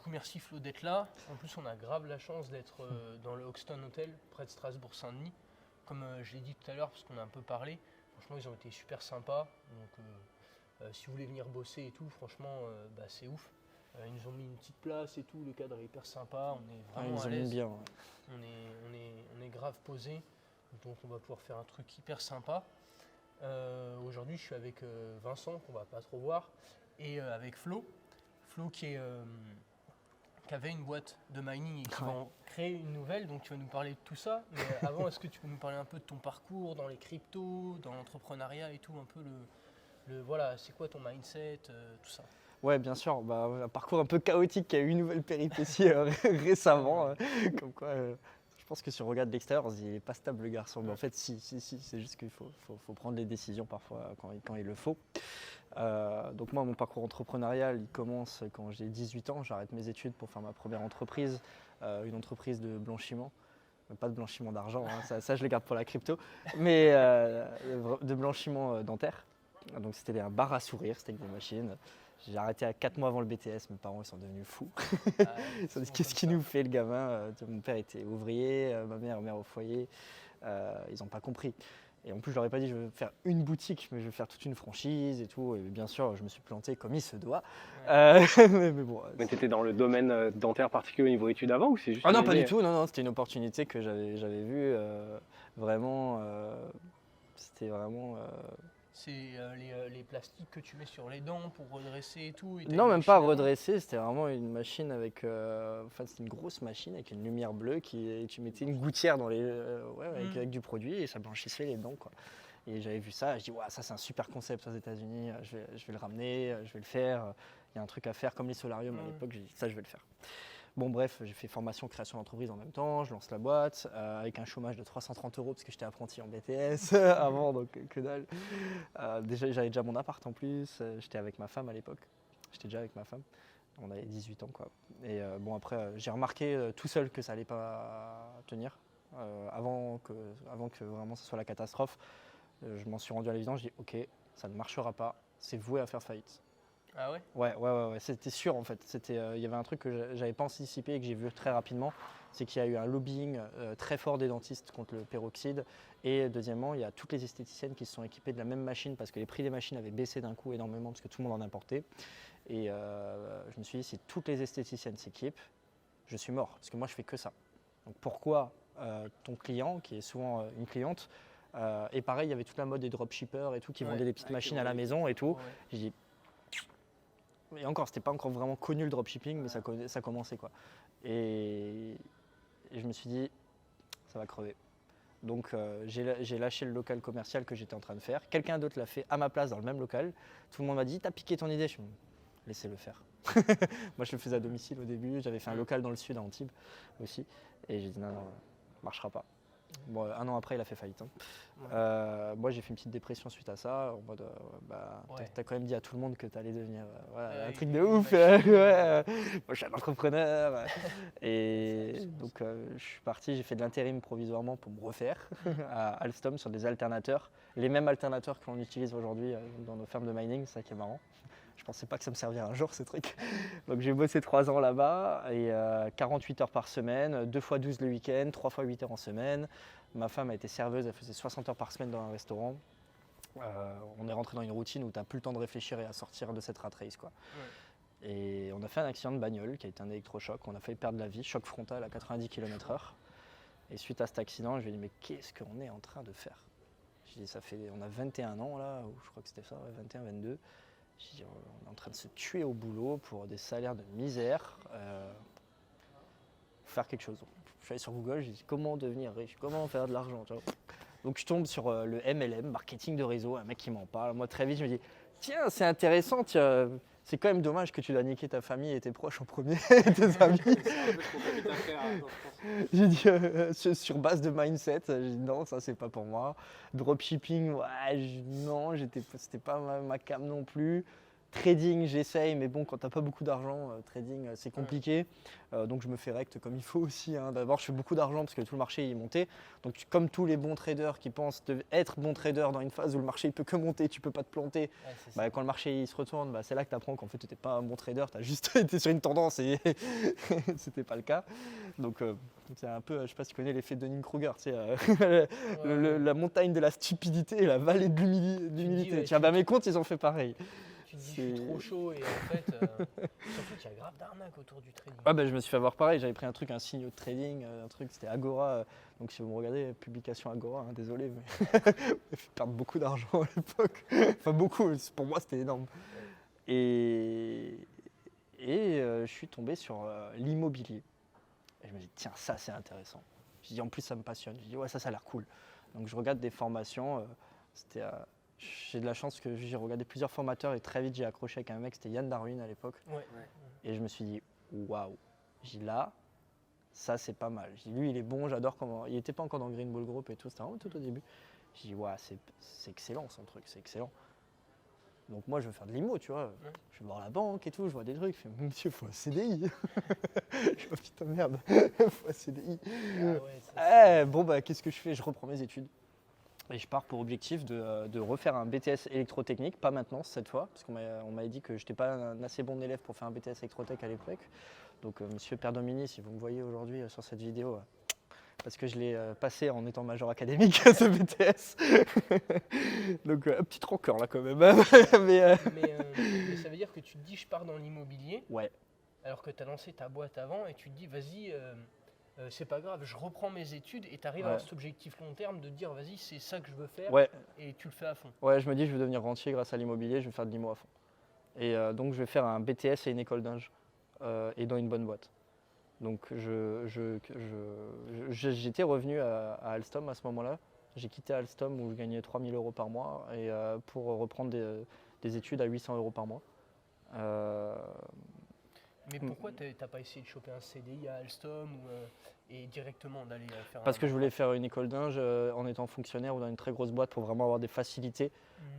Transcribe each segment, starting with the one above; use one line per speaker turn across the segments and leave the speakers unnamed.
coup, merci Flo d'être là. En plus, on a grave la chance d'être dans le Hoxton Hotel, près de Strasbourg-Saint-Denis. Comme je l'ai dit tout à l'heure, parce qu'on a un peu parlé, franchement, ils ont été super sympas. Donc, si vous voulez venir bosser et tout, franchement, c'est ouf. Ils nous ont mis une petite place et tout, le cadre est hyper sympa, on est vraiment à l'aise.
Bien.
On est grave posé, donc on va pouvoir faire un truc hyper sympa. Aujourd'hui, je suis avec Vincent, qu'on va pas trop voir, et avec Flo. Flo qui avait une boîte de mining et qui va en créer une nouvelle, donc tu vas nous parler de tout ça. Mais avant, est-ce que tu peux nous parler un peu de ton parcours dans les cryptos, dans l'entrepreneuriat et tout, un peu voilà, c'est quoi ton mindset, tout ça.
Ouais, bien sûr. Un parcours un peu chaotique qui a eu une nouvelle péripétie récemment. Comme quoi, je pense que si on regarde de l'extérieur, on se dit il n'est pas stable le garçon. Mais en fait, si. C'est juste qu'il faut prendre les décisions parfois quand il le faut. Donc moi, mon parcours entrepreneurial, il commence quand j'ai 18 ans. J'arrête mes études pour faire ma première entreprise, une entreprise de blanchiment. Pas de blanchiment d'argent, hein, ça je le garde pour la crypto, mais de blanchiment dentaire. Donc c'était un bar à sourire, c'était avec des machines. J'ai arrêté à 4 mois avant le BTS, mes parents ils sont devenus fous. Ils se disent qu'est-ce qu'il nous fait le gamin. Mon père était ouvrier, ma mère au foyer, ils n'ont pas compris. Et en plus, je leur ai pas dit je veux faire une boutique, mais je veux faire toute une franchise et tout. Et bien sûr, je me suis planté comme il se doit. Mais bon.
Mais tu étais dans le domaine dentaire particulier au niveau études avant ou c'est juste
Ah non, pas du tout. Non, c'était une opportunité que j'avais vue. Vraiment, c'était vraiment.
C'est les plastiques que tu mets sur les dents pour redresser et tout.
Non, même pas redresser. C'était vraiment une machine avec. C'était une grosse machine avec une lumière bleue et tu mettais une gouttière dans avec du produit et ça blanchissait les dents, quoi. Et j'avais vu ça, je dis ça c'est un super concept aux États-Unis, je vais le ramener, je vais le faire. Il y a un truc à faire comme les solariums à l'époque, j'ai dit ça je vais le faire. Bon bref, j'ai fait formation création d'entreprise en même temps, je lance la boîte avec un chômage de 330 € parce que j'étais apprenti en BTS avant, donc que dalle. Déjà j'avais déjà mon appart en plus, j'étais avec ma femme à l'époque, j'étais déjà avec ma femme, on avait 18 ans quoi. Et après j'ai remarqué tout seul que ça allait pas tenir, avant que vraiment ce soit la catastrophe. Je m'en suis rendu à l'évidence, j'ai dit ok, ça ne marchera pas, c'est voué à faire faillite.
Ah ouais ?
Ouais, c'était sûr en fait. Il y avait un truc que j'avais pas anticipé et que j'ai vu très rapidement, c'est qu'il y a eu un lobbying très fort des dentistes contre le peroxyde. Et deuxièmement, il y a toutes les esthéticiennes qui se sont équipées de la même machine parce que les prix des machines avaient baissé d'un coup énormément parce que tout le monde en importait. Et je me suis dit, si toutes les esthéticiennes s'équipent, je suis mort parce que moi je fais que ça. Donc pourquoi ton client, qui est souvent une cliente, et pareil, il y avait toute la mode des dropshippers et tout qui vendaient des petites machines à la maison et tout. Ouais. J'ai dit, et encore, c'était pas encore vraiment connu le dropshipping, mais ça commençait quoi. Et je me suis dit, ça va crever. Donc j'ai lâché le local commercial que j'étais en train de faire. Quelqu'un d'autre l'a fait à ma place dans le même local. Tout le monde m'a dit, t'as piqué ton idée. Je me suis dit, laissez-le faire. Moi je le faisais à domicile au début. J'avais fait un local dans le sud à Antibes aussi. Et j'ai dit, non, marchera pas. Bon, 1 an après, il a fait faillite. Moi, j'ai fait une petite dépression suite à ça. En mode, t'as quand même dit à tout le monde que t'allais devenir un truc de ouf. Moi, je suis un entrepreneur. Et donc, je suis parti. J'ai fait de l'intérim provisoirement pour me refaire à Alstom sur des alternateurs. Les mêmes alternateurs qu'on utilise aujourd'hui dans nos fermes de mining. C'est ça qui est marrant. Je pensais pas que ça me servirait un jour, ce truc. Donc j'ai bossé 3 ans là-bas, et 48 heures par semaine, 2 fois 12 le week-end, 3 fois 8 heures en semaine. Ma femme a été serveuse, elle faisait 60 heures par semaine dans un restaurant. On est rentré dans une routine où tu n'as plus le temps de réfléchir et à sortir de cette rat race, quoi. Ouais. Et on a fait un accident de bagnole qui a été un électrochoc. On a failli perdre la vie, choc frontal à 90 km/h. Et suite à cet accident, je lui ai dit mais qu'est-ce qu'on est en train de faire ? J'ai dit on a 21 ans là, ou je crois que c'était ça, 21, 22. J'ai dit, on est en train de se tuer au boulot pour des salaires de misère. Faut faire quelque chose. Je suis allé sur Google, j'ai dit comment devenir riche, comment faire de l'argent. Donc je tombe sur le MLM, marketing de réseau, un mec qui m'en parle. Moi très vite je me dis, tiens c'est intéressant, c'est quand même dommage que tu dois niquer ta famille et tes proches en premier, tes amis. J'ai dit sur base de mindset, j'ai dit non ça c'est pas pour moi. Dropshipping, non, c'était pas ma cam non plus. Trading, j'essaye, mais bon, quand t'as pas beaucoup d'argent, trading, c'est compliqué. Donc je me fais rect comme il faut aussi, hein. D'abord, je fais beaucoup d'argent parce que tout le marché est monté. Donc comme tous les bons traders qui pensent être bon trader dans une phase où le marché il peut que monter, tu peux pas te planter.
Ouais, c'est ça.
Quand le marché il se retourne, c'est là que tu apprends qu'en fait tu n'étais pas un bon trader, tu as juste été sur une tendance et c'était pas le cas. Donc c'est un peu, je sais pas si tu connais l'effet de Dunning-Kruger, tu sais, la montagne de la stupidité et la vallée de l'humilité.
ouais,
Tiens, mes comptes ils ont fait pareil.
Tu te dis je suis trop chaud et en fait, surtout qu'il y a grave d'arnaques autour du trading.
Je me suis fait avoir pareil, j'avais pris un truc, un signe de trading, un truc, c'était Agora. Donc si vous me regardez, publication Agora, hein, désolé, mais j'ai fait perdre beaucoup d'argent à l'époque. Enfin beaucoup, pour moi c'était énorme. Et je suis tombé sur l'immobilier. Et je me dis, tiens, ça c'est intéressant. Je dis, en plus ça me passionne. Je dis, ouais, ça a l'air cool. Donc je regarde des formations. J'ai de la chance que j'ai regardé plusieurs formateurs et très vite j'ai accroché avec un mec, c'était Yann Darwin à l'époque.
Ouais.
Et je me suis dit, waouh. J'ai dit, là, ça c'est pas mal. J'ai dit, lui il est bon, j'adore comment. Il n'était pas encore dans Green Ball Group et tout, c'était vraiment tout au début. J'ai dit, ouais, c'est excellent son truc, c'est excellent. Donc moi je veux faire de l'IMO, tu vois. Je vais voir la banque et tout, je vois des trucs. Je fais, monsieur, faut un CDI. Je vois, putain merde, faut un CDI. Qu'est-ce que je fais? Je reprends mes études. Et je pars pour objectif de refaire un BTS électrotechnique, pas maintenant cette fois, parce qu'on m'avait dit que je n'étais pas un assez bon élève pour faire un BTS électrotech à l'époque. Donc monsieur Perdomini, si vous me voyez aujourd'hui sur cette vidéo, parce que je l'ai passé en étant major académique, ce BTS. Donc petite rancœur là quand même.
Mais ça veut dire que tu te dis je pars dans l'immobilier,
ouais.
Alors que tu as lancé ta boîte avant et tu te dis vas-y, c'est pas grave, je reprends mes études et tu arrives à cet objectif long terme de dire vas-y, c'est ça que je veux faire et tu le fais à fond.
Ouais, je me dis je vais devenir rentier grâce à l'immobilier, je vais faire de l'IMO à fond. Et donc je vais faire un BTS et une école d'ingé et dans une bonne boîte. Donc j'étais revenu à Alstom à ce moment-là. J'ai quitté Alstom où je gagnais 3 000 € par mois et pour reprendre des études à 800 € par mois.
Mais pourquoi tu n'as pas essayé de choper un CDI à Alstom et directement d'aller faire
Parce que je voulais faire une école d'ingé en étant fonctionnaire ou dans une très grosse boîte pour vraiment avoir des facilités.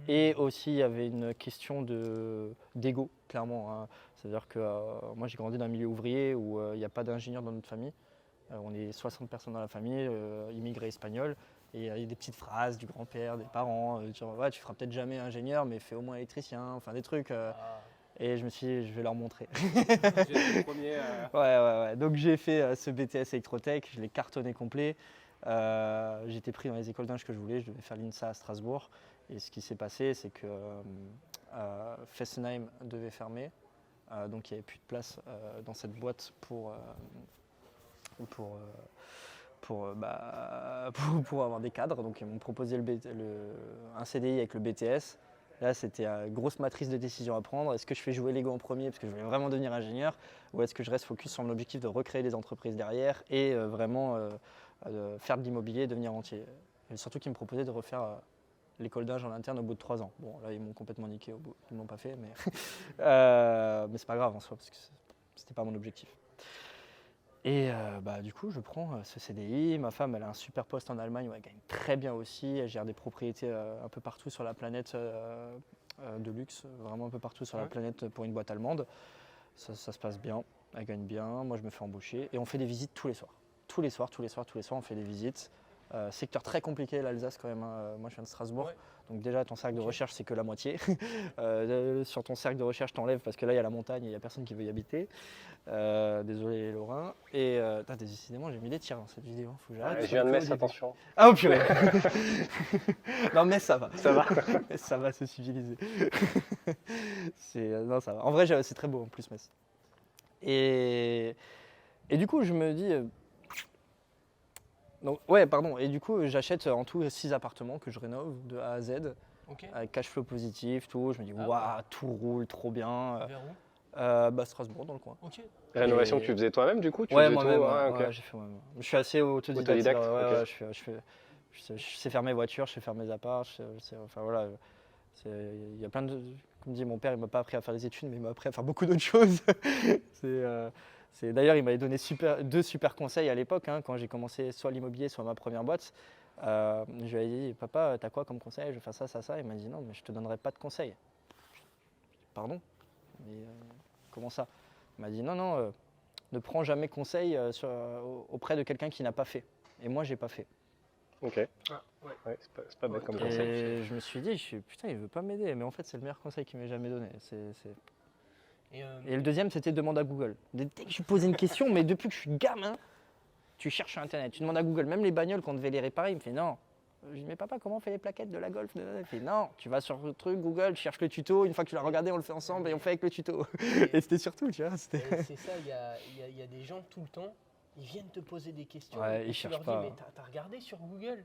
Et aussi, il y avait une question d'ego, clairement, hein. C'est-à-dire que moi, j'ai grandi dans un milieu ouvrier où il n'y a pas d'ingénieur dans notre famille. On est 60 personnes dans la famille, immigrés espagnols. Et il y a des petites phrases du grand-père, des parents, genre, ouais, tu feras peut-être jamais ingénieur, mais fais au moins électricien, enfin des trucs. Et je me suis dit, je vais leur montrer.
Le premier,
Ouais. Donc j'ai fait ce BTS électrotech, je l'ai cartonné complet. J'étais pris dans les écoles d'ingé que je voulais, je devais faire l'INSA à Strasbourg. Et ce qui s'est passé, c'est que Fessenheim devait fermer. Donc il n'y avait plus de place dans cette boîte pour avoir des cadres. Donc ils m'ont proposé un CDI avec le BTS. Là, c'était une grosse matrice de décision à prendre. Est-ce que je fais jouer l'ego en premier parce que je voulais vraiment devenir ingénieur, ou est-ce que je reste focus sur mon objectif de recréer des entreprises derrière et vraiment faire de l'immobilier et devenir rentier. Et surtout qu'ils me proposaient de refaire l'école d'ingé en interne au bout de 3 ans. Bon, là, ils m'ont complètement niqué au bout. Ils ne l'ont pas fait, mais c'est pas grave en soi parce que c'était pas mon objectif. Et du coup, je prends ce CDI. Ma femme, elle a un super poste en Allemagne où elle gagne très bien aussi. Elle gère des propriétés un peu partout sur la planète de luxe, vraiment un peu partout sur la planète pour une boîte allemande. Ça se passe bien, elle gagne bien. Moi, je me fais embaucher et on fait des visites tous les soirs. Tous les soirs, on fait des visites. Secteur très compliqué, l'Alsace quand même, hein. Moi je viens de Strasbourg, donc déjà ton cercle de recherche c'est que la moitié. Sur ton cercle de recherche t'enlèves parce que là il y a la montagne et il n'y a personne qui veut y habiter. Désolé les Lorrains. Et décidément j'ai mis des tirs dans cette vidéo, faut que j'arrête.
je viens de Metz, attention.
Ah oh purée. Non mais ça va.
Ça va.
Ça va, c'est civilisé. Non ça va. En vrai c'est très beau en plus Metz. Et du coup je me dis... Et du coup j'achète en tout 6 appartements que je rénove de A à Z, avec cash flow positif, tout. Je me dis waouh, tout roule trop bien.
Vers où?
Strasbourg dans le coin.
Rénovation que tu faisais toi-même du coup?
Moi-même, j'ai fait moi-même. Je suis assez autodidacte. Je sais faire mes voitures, je sais faire mes apparts, il y a plein de... Comme dit mon père, il m'a pas appris à faire des études, mais il m'a appris à faire beaucoup d'autres choses. D'ailleurs, il m'avait donné deux super conseils à l'époque, hein, quand j'ai commencé soit l'immobilier, soit ma première boîte. Je lui ai dit, papa, t'as quoi comme conseil? Je vais faire ça, ça, ça. Il m'a dit, non, mais je te donnerai pas de conseils. pardon, mais comment ça? Il m'a dit non, non, ne prends jamais conseil auprès de quelqu'un qui n'a pas fait. Et moi, j'ai pas fait.
Ok.
Ah, ouais.
Ouais, c'est pas bête comme
Et-
conseil.
Et je me suis dit, putain, il veut pas m'aider. Mais en fait, c'est le meilleur conseil qu'il m'ait jamais donné. Et le deuxième, c'était demande à Google. Dès que je lui posais une question, mais depuis que je suis gamin, tu cherches sur Internet, tu demandes à Google. Même les bagnoles, quand on devait les réparer, il me fait non. Je lui dis, mais papa, comment on fait les plaquettes de la Golf? Il fait non, tu vas sur le truc, Google, tu cherches le tuto. Une fois que tu l'as regardé, on le fait ensemble et on fait avec le tuto. Et c'était surtout, tu vois.
Et c'est ça, il y a des gens tout le temps, ils viennent te poser des questions.
Ouais,
et
ils
tu
cherchent
leur dis,
pas.
mais t'as regardé sur Google?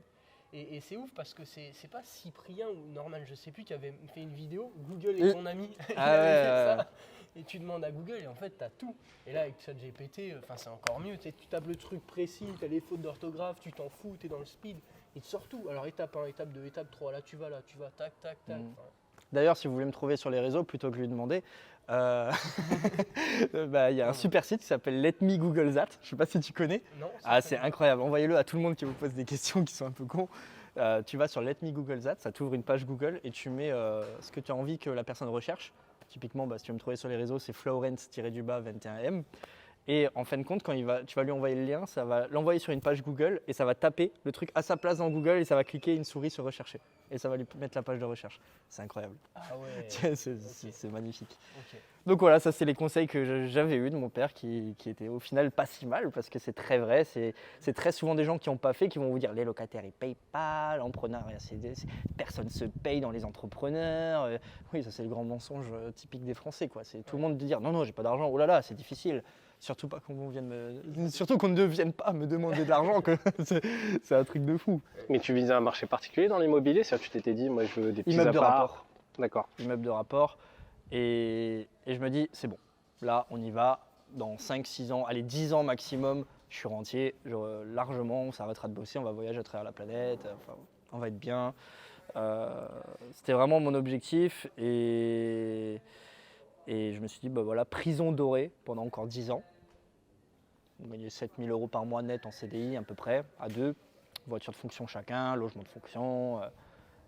Et c'est ouf parce que c'est pas Cyprien ou Norman, je sais plus, qui avait fait une vidéo, Google est ton ami. Il
Ah
avait
ouais,
fait
ouais.
ça. Et tu demandes à Google et en fait t'as tout. Et là avec ChatGPT, c'est encore mieux. Tu sais, tu tapes le truc précis, t'as les fautes d'orthographe, tu t'en fous, t'es dans le speed. Il te sort tout. Alors étape 1, étape 2, étape 3, là tu vas, tac, tac, tac.
Mm. D'ailleurs, si vous voulez me trouver sur les réseaux, plutôt que lui demander, bah, il y a un super site qui s'appelle Let Me Google That. Je sais pas si tu connais.
Non,
Ah, c'est incroyable. Envoyez-le à tout le monde qui vous pose des questions qui sont un peu cons. Tu vas sur Let Me Google That, ça t'ouvre une page Google et tu mets ce que tu as envie que la personne recherche. Typiquement, si tu veux me trouver sur les réseaux, c'est Florence-21M. Et en fin de compte, quand tu vas lui envoyer le lien, ça va l'envoyer sur une page Google et ça va taper le truc à sa place dans Google et ça va cliquer une souris sur rechercher. Et ça va lui mettre la page de recherche. C'est incroyable.
Ah ouais.
C'est magnifique.
Ok.
Donc voilà, ça c'est les conseils que j'avais eus de mon père qui étaient au final pas si mal parce que c'est très vrai. C'est très souvent des gens qui n'ont pas fait qui vont vous dire les locataires ils payent pas, l'empreneur, personne se paye dans les entrepreneurs. Oui, ça c'est le grand mensonge typique des Français, quoi. C'est tout le monde de dire non, non, j'ai pas d'argent, oh là là, c'est difficile. Surtout pas surtout qu'on ne vienne pas me demander de l'argent, que c'est un truc de fou.
Mais tu visais un marché particulier dans l'immobilier? C'est-à-dire, tu t'étais dit, moi je veux des petits
Immeuble de
apparts.
rapport.
D'accord.
Immeuble de rapport. Et je me dis, c'est bon, là on y va, dans 5-6 ans, allez 10 ans maximum, je suis rentier, largement, on s'arrêtera de bosser, on va voyager à travers la planète, enfin, on va être bien. C'était vraiment mon objectif et je me suis dit, bah voilà, prison dorée pendant encore 10 ans. On gagnait 7 000 € par mois net en CDI à peu près, à deux, voiture de fonction chacun, logement de fonction,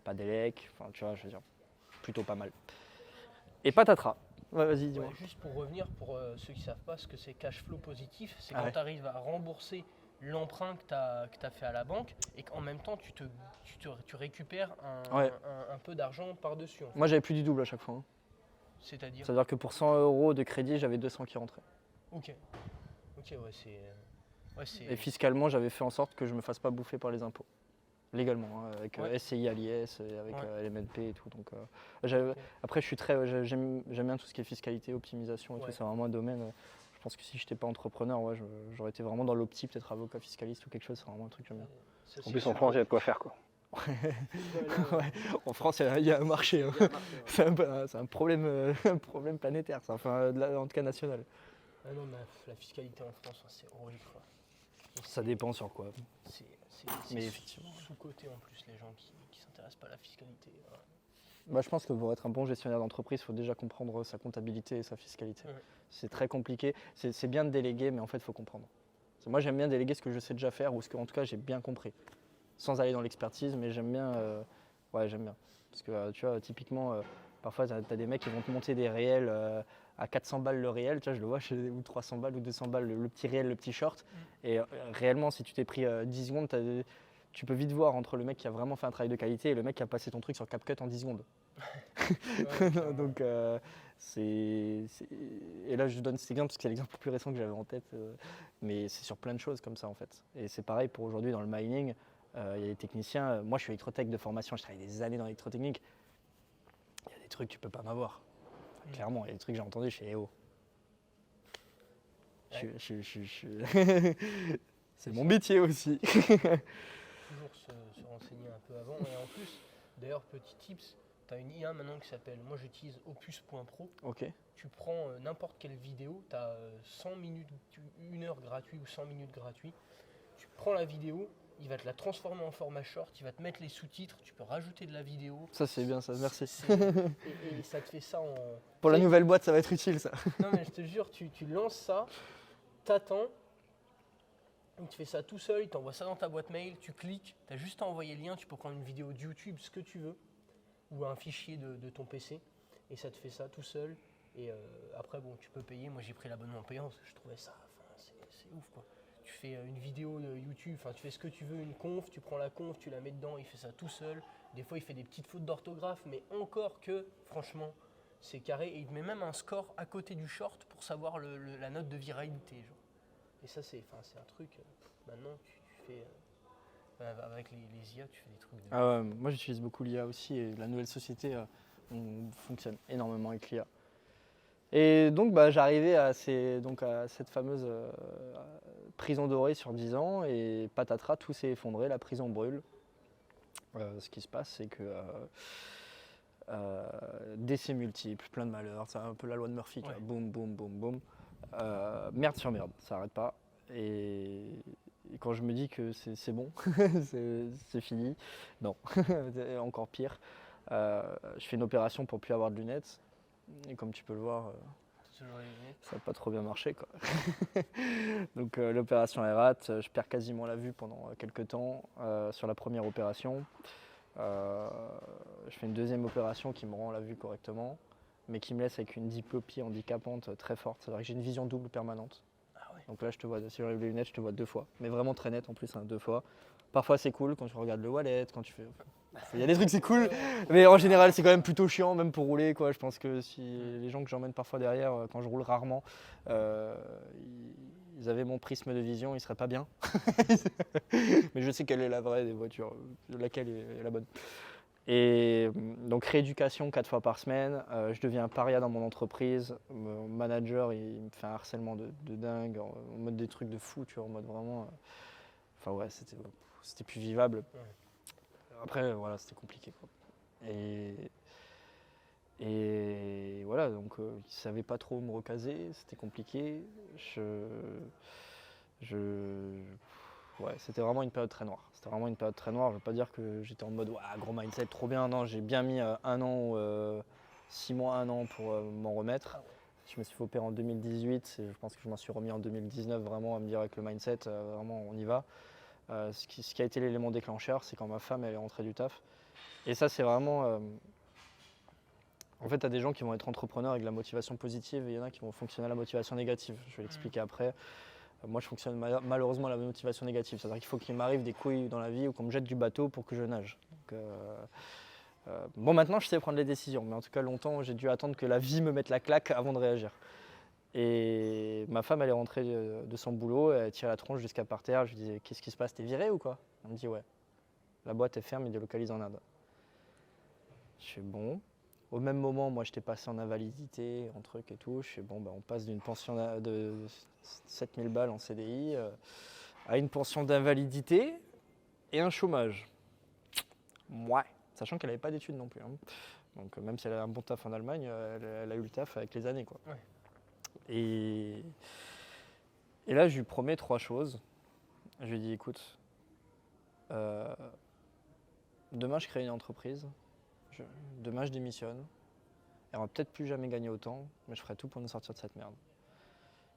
pas d'élec, enfin tu vois, je veux dire, plutôt pas mal. Et patatras. Ouais, vas-y, dis-moi.
Ouais, juste pour revenir, pour ceux qui ne savent pas ce que c'est cash flow positif, c'est
Ah
quand
ouais.
tu arrives à rembourser l'emprunt que tu as fait à la banque et qu'en même temps tu récupères
Ouais.
un peu d'argent par-dessus. En fait.
Moi j'avais plus du double à chaque fois. Hein.
C'est-à-dire.
C'est-à-dire que pour 100 € de crédit, j'avais 200 qui rentraient.
Ok. Ok, ouais, c'est. Ouais, c'est.
Et fiscalement, j'avais fait en sorte que je me fasse pas bouffer par les impôts. Légalement, hein, avec
Ouais.
SCI à l'IS, et avec
Ouais.
LMNP et tout. Donc,
Ok.
après, j'aime bien tout ce qui est fiscalité, optimisation et
Ouais.
tout. C'est vraiment un domaine. Je pense que si je n'étais pas entrepreneur, ouais, j'aurais été vraiment dans l'opti, peut-être avocat fiscaliste ou quelque chose. C'est vraiment un truc que j'aime bien.
Ça,
En
c'est
plus, en
sûr.
France, il y a de quoi faire, quoi.
Ouais. En France, il y a un marché. Hein. C'est un problème, un problème planétaire, ça. Enfin, en tout cas national.
Ah non, mais la fiscalité en France, c'est horrible. Quoi. Et
Ça dépend sur quoi.
C'est
Mais effectivement.
sous-côté en plus, les gens qui s'intéressent pas à la fiscalité. Voilà.
Bah, je pense que pour être un bon gestionnaire d'entreprise, il faut déjà comprendre sa comptabilité et sa fiscalité.
Ouais.
C'est très compliqué. C'est bien de déléguer, mais en fait, il faut comprendre. Moi, j'aime bien déléguer ce que je sais déjà faire ou ce que, en tout cas, j'ai bien compris. Sans aller dans l'expertise, mais j'aime bien. Ouais, j'aime bien. Parce que, tu vois, typiquement, parfois, tu as des mecs qui vont te monter des réels à 400 balles le réel. Tu vois, je le vois, ou 300 balles ou 200 balles le petit réel, le petit short. Et réellement, si tu t'es pris 10 secondes, tu peux vite voir entre le mec qui a vraiment fait un travail de qualité et le mec qui a passé ton truc sur CapCut en 10 secondes.
Ouais,
Donc, et là, je donne cet exemple parce que c'est l'exemple le plus récent que j'avais en tête. Mais c'est sur plein de choses comme ça, en fait. Et c'est pareil pour aujourd'hui dans le mining. Il y a des techniciens. Moi, je suis électrotech de formation. Je travaille des années dans l'électrotechnique. Il y a des trucs que tu peux pas m'avoir. Enfin, clairement, il y a des trucs que j'ai entendus chez EO.
Ouais.
C'est mon métier aussi.
Toujours se renseigner un peu avant. Et en plus, d'ailleurs, petit tips, tu as une IA maintenant qui s'appelle, moi j'utilise opus.pro.
Ok.
Tu prends n'importe quelle vidéo, tu as 100 minutes, 1 heure gratuit ou 100 minutes gratuit. Tu prends la vidéo, il va te la transformer en format short, il va te mettre les sous-titres, tu peux rajouter de la vidéo.
Ça, c'est bien, ça. Merci.
Et ça te fait ça en...
Pour la
tu sais,
nouvelle boîte, ça va être utile, ça.
Non mais je te jure, tu lances ça, t'attends, il te fait ça tout seul, il t'envoie ça dans ta boîte mail, tu cliques, tu as juste à envoyer le lien, tu peux prendre une vidéo de YouTube, ce que tu veux, ou un fichier de ton PC, et ça te fait ça tout seul. Et après, bon, tu peux payer. Moi, j'ai pris l'abonnement payant parce que je trouvais ça, c'est ouf, quoi. Tu fais une vidéo de YouTube, tu fais ce que tu veux, une conf, tu prends la conf, tu la mets dedans, il fait ça tout seul. Des fois, il fait des petites fautes d'orthographe, mais encore que, franchement, c'est carré. Et il te met même un score à côté du short pour savoir la note de viralité. Genre. Et ça, c'est un truc. Maintenant, tu fais. Avec les IA, tu fais des trucs de.
Ah ouais, moi j'utilise beaucoup l'IA aussi et la nouvelle société on fonctionne énormément avec l'IA. Et donc j'arrivais à cette fameuse prison dorée sur 10 ans et patatras, tout s'est effondré, la prison brûle. Ce qui se passe, c'est que décès multiples, plein de malheurs, c'est un peu la loi de Murphy, tu vois, boum, boum, boum, boum. Merde sur merde, ça n'arrête pas. Et quand je me dis que c'est bon, c'est fini, non, encore pire. Je fais une opération pour plus avoir de lunettes. Et comme tu peux le voir, ça n'a pas trop bien marché, quoi. Donc l'opération est rate, je perds quasiment la vue pendant quelques temps sur la première opération. Je fais une deuxième opération qui me rend la vue correctement, mais qui me laisse avec une diplopie handicapante très forte. C'est-à-dire que j'ai une vision double permanente.
Ah ouais.
Donc là, je te vois, si j'enlève les lunettes, je te vois 2 fois, mais vraiment très net en plus, hein, 2 fois. Parfois c'est cool quand tu regardes le wallet, quand tu fais. Il y a des trucs c'est cool, mais en général c'est quand même plutôt chiant, même pour rouler, quoi. Je pense que si les gens que j'emmène parfois derrière, quand je roule rarement, ils avaient mon prisme de vision, ils seraient pas bien. Mais je sais quelle est la vraie des voitures, laquelle est la bonne. Et donc rééducation 4 fois par semaine, je deviens paria dans mon entreprise, mon manager il me fait un harcèlement de dingue, en mode des trucs de fou, tu vois, en mode vraiment. Enfin ouais, c'était plus vivable.
Ouais.
Après voilà, c'était compliqué, quoi. Et voilà, donc ils ne savaient pas trop où me recaser, c'était compliqué. Ouais, c'était vraiment une période très noire. C'était vraiment une période très noire. Je ne veux pas dire que j'étais en mode gros mindset, trop bien. Non, j'ai bien mis 1 an, 6 mois, 1 an pour m'en remettre. Je me suis fait opérer en 2018 et je pense que je m'en suis remis en 2019 vraiment à me dire avec le mindset, vraiment on y va. Ce qui a été l'élément déclencheur, c'est quand ma femme elle est rentrée du taf. Et ça c'est vraiment. En fait, tu as des gens qui vont être entrepreneurs avec de la motivation positive et il y en a qui vont fonctionner à la motivation négative. Je vais l'expliquer après. Moi, je fonctionne malheureusement à la motivation négative. C'est-à-dire qu'il faut qu'il m'arrive des couilles dans la vie ou qu'on me jette du bateau pour que je nage. Donc, bon, maintenant, je sais prendre les décisions. Mais en tout cas, longtemps, j'ai dû attendre que la vie me mette la claque avant de réagir. Et ma femme, elle est rentrée de son boulot, elle tire la tronche jusqu'à par terre. Je lui disais, qu'est-ce qui se passe, t'es viré ou quoi? Elle me dit, ouais. La boîte est ferme et délocalisée en Inde. Je fais bon. Au même moment, moi, j'étais passé en invalidité, en truc et tout. Je fais bon, on passe d'une pension de 7000 balles en CDI à une pension d'invalidité et un chômage. Ouais, sachant qu'elle n'avait pas d'études non plus. Hein. Donc même si elle a un bon taf en Allemagne, elle a eu le taf avec les années, quoi.
Ouais.
Et là, je lui promets 3 choses. Je lui dis, écoute, demain, je crée une entreprise. Demain, je démissionne. Et on va peut-être plus jamais gagner autant, mais je ferai tout pour nous sortir de cette merde.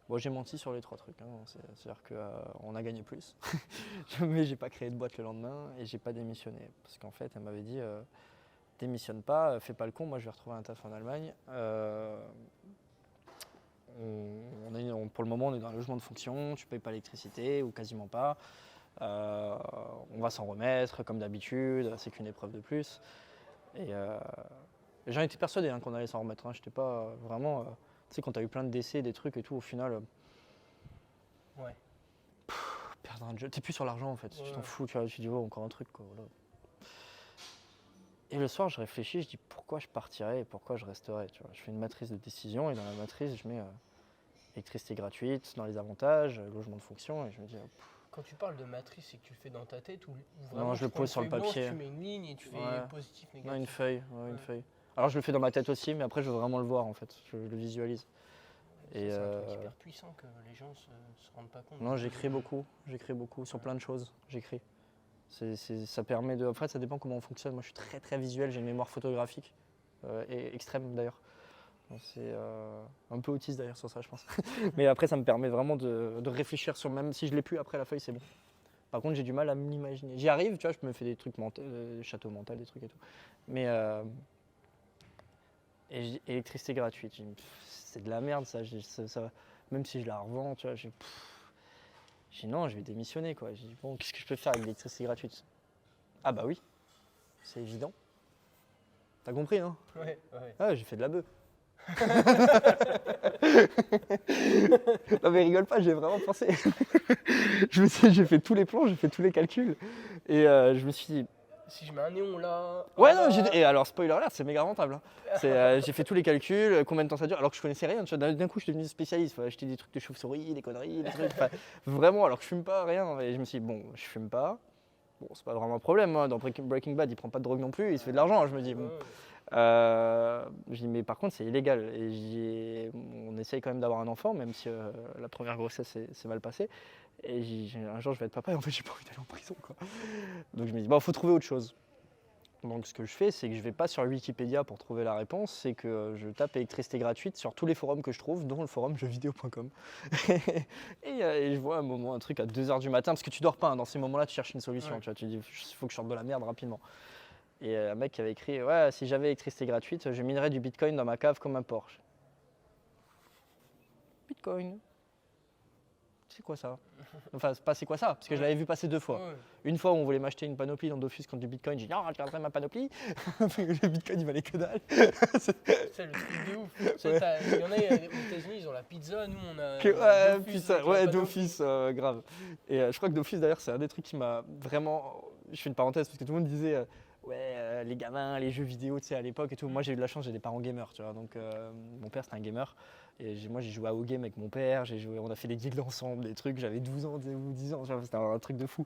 Bon, j'ai menti sur les 3 trucs. Hein. C'est-à-dire qu'on a gagné plus. Mais j'ai pas créé de boîte le lendemain et j'ai pas démissionné. Parce qu'en fait, elle m'avait dit démissionne pas, fais pas le con, moi je vais retrouver un taf en Allemagne. Pour le moment, on est dans un logement de fonction, tu payes pas l'électricité ou quasiment pas. On va s'en remettre comme d'habitude, c'est qu'une épreuve de plus. Et j'en étais persuadé qu'on allait s'en remettre. Hein. J'étais pas vraiment. Tu sais, quand t'as eu plein de décès, des trucs et tout, au final.
Ouais.
Perdre un job. T'es plus sur l'argent en fait.
Ouais.
Tu t'en fous, tu vois. Tu dis, oh, encore un truc, quoi. Voilà. Et le soir, je réfléchis, je dis pourquoi je partirais et pourquoi je resterais. Tu vois. Je fais une matrice de décision et dans la matrice, je mets électricité gratuite, dans les avantages, logement de fonction et je me dis.
Quand tu parles de matrice, c'est que tu le fais dans ta tête ou vraiment
Non, je le pose sur le papier.
Tu mets une ligne et tu fais positif, négatif.
Non, une feuille. Ouais, une feuille. Alors je le fais dans ma tête aussi, mais après je veux vraiment le voir en fait. Je le visualise.
C'est un truc hyper puissant que les gens se rendent pas compte.
Non, j'écris beaucoup sur plein de choses. J'écris. Ça permet de. En fait, ça dépend comment on fonctionne. Moi, je suis très très visuel. J'ai une mémoire photographique et extrême d'ailleurs. C'est un peu autiste d'ailleurs sur ça, je pense. Mais après, ça me permet vraiment de réfléchir sur même si je l'ai plus après la feuille, c'est bon. Par contre, j'ai du mal à m'imaginer. J'y arrive, tu vois, je me fais des trucs mentaux, des châteaux mentaux, des trucs et tout. Mais Et je dis électricité gratuite. Je dis, c'est de la merde ça. Je dis, même si je la revends, tu vois. Je dis non, je vais démissionner quoi. Je dis bon, qu'est-ce que je peux faire avec l'électricité gratuite? Ah bah oui, c'est évident. T'as compris hein?
Ouais, ouais.
Ah, j'ai fait de la bœuf. Non mais rigole pas, j'ai vraiment pensé. J'ai fait tous les plans, j'ai fait tous les calculs. Et je me suis dit,
Si je mets un néon là.
ouais,
ah
non,
bah,
et alors spoiler alert, c'est méga rentable. Hein. J'ai fait tous les calculs, combien de temps ça dure, alors que je connaissais rien. Tu vois, d'un coup, je suis devenu spécialiste. Faut acheter des trucs de chauve-souris, des conneries, des trucs. Enfin, vraiment, alors que je fume pas, rien. Et je me suis dit, bon, je fume pas. Bon, c'est pas vraiment un problème. Hein. Dans Breaking Bad, il prend pas de drogue non plus, il se fait de l'argent. Je me dis, bon.
ouais.
Je dis, mais par contre, c'est illégal. Et on essaye quand même d'avoir un enfant, même si la première grossesse s'est mal passée. Et un jour, je vais être papa et en fait, j'ai pas envie d'aller en prison. Quoi. Donc je me dis, bon, faut trouver autre chose. Donc ce que je fais, c'est que je vais pas sur Wikipédia pour trouver la réponse, c'est que je tape électricité gratuite sur tous les forums que je trouve, dont le forum jeuxvideo.com. Et je vois un moment, un truc à 2h du matin, parce que tu dors pas, hein, dans ces moments-là, tu cherches une solution,
Ouais.
tu vois, tu dis, il faut que je sorte de la merde rapidement. Et un mec qui avait écrit, ouais, si j'avais électricité gratuite, je minerais du Bitcoin dans ma cave comme un Porsche. Bitcoin. C'est quoi ça? Enfin, c'est pas c'est quoi ça, parce que je l'avais vu passer 2 fois.
Ouais.
Une fois où on voulait m'acheter une panoplie dans Dofus contre du Bitcoin, j'ai dit non, je garderai ma panoplie. Le Bitcoin il valait que dalle.
C'est le truc de ouf. Tu sais, il y en a aux États-Unis, ils ont la pizza, nous on a.
Ouais,
Dofus
putain,
avec la
ouais,
panoplie.
Dofus, grave. Et je crois que Dofus d'ailleurs, c'est un des trucs qui m'a vraiment. Je fais une parenthèse parce que tout le monde disait. Ouais, les gamins, les jeux vidéo, tu sais, à l'époque et tout. Moi, j'ai eu de la chance, j'ai des parents gamers, tu vois. Donc, mon père, c'était un gamer. Et moi, j'ai joué à WoGame avec mon père. On a fait des guildes ensemble, des trucs. J'avais 12 ans ou 10 ans, tu vois, c'était un truc de fou.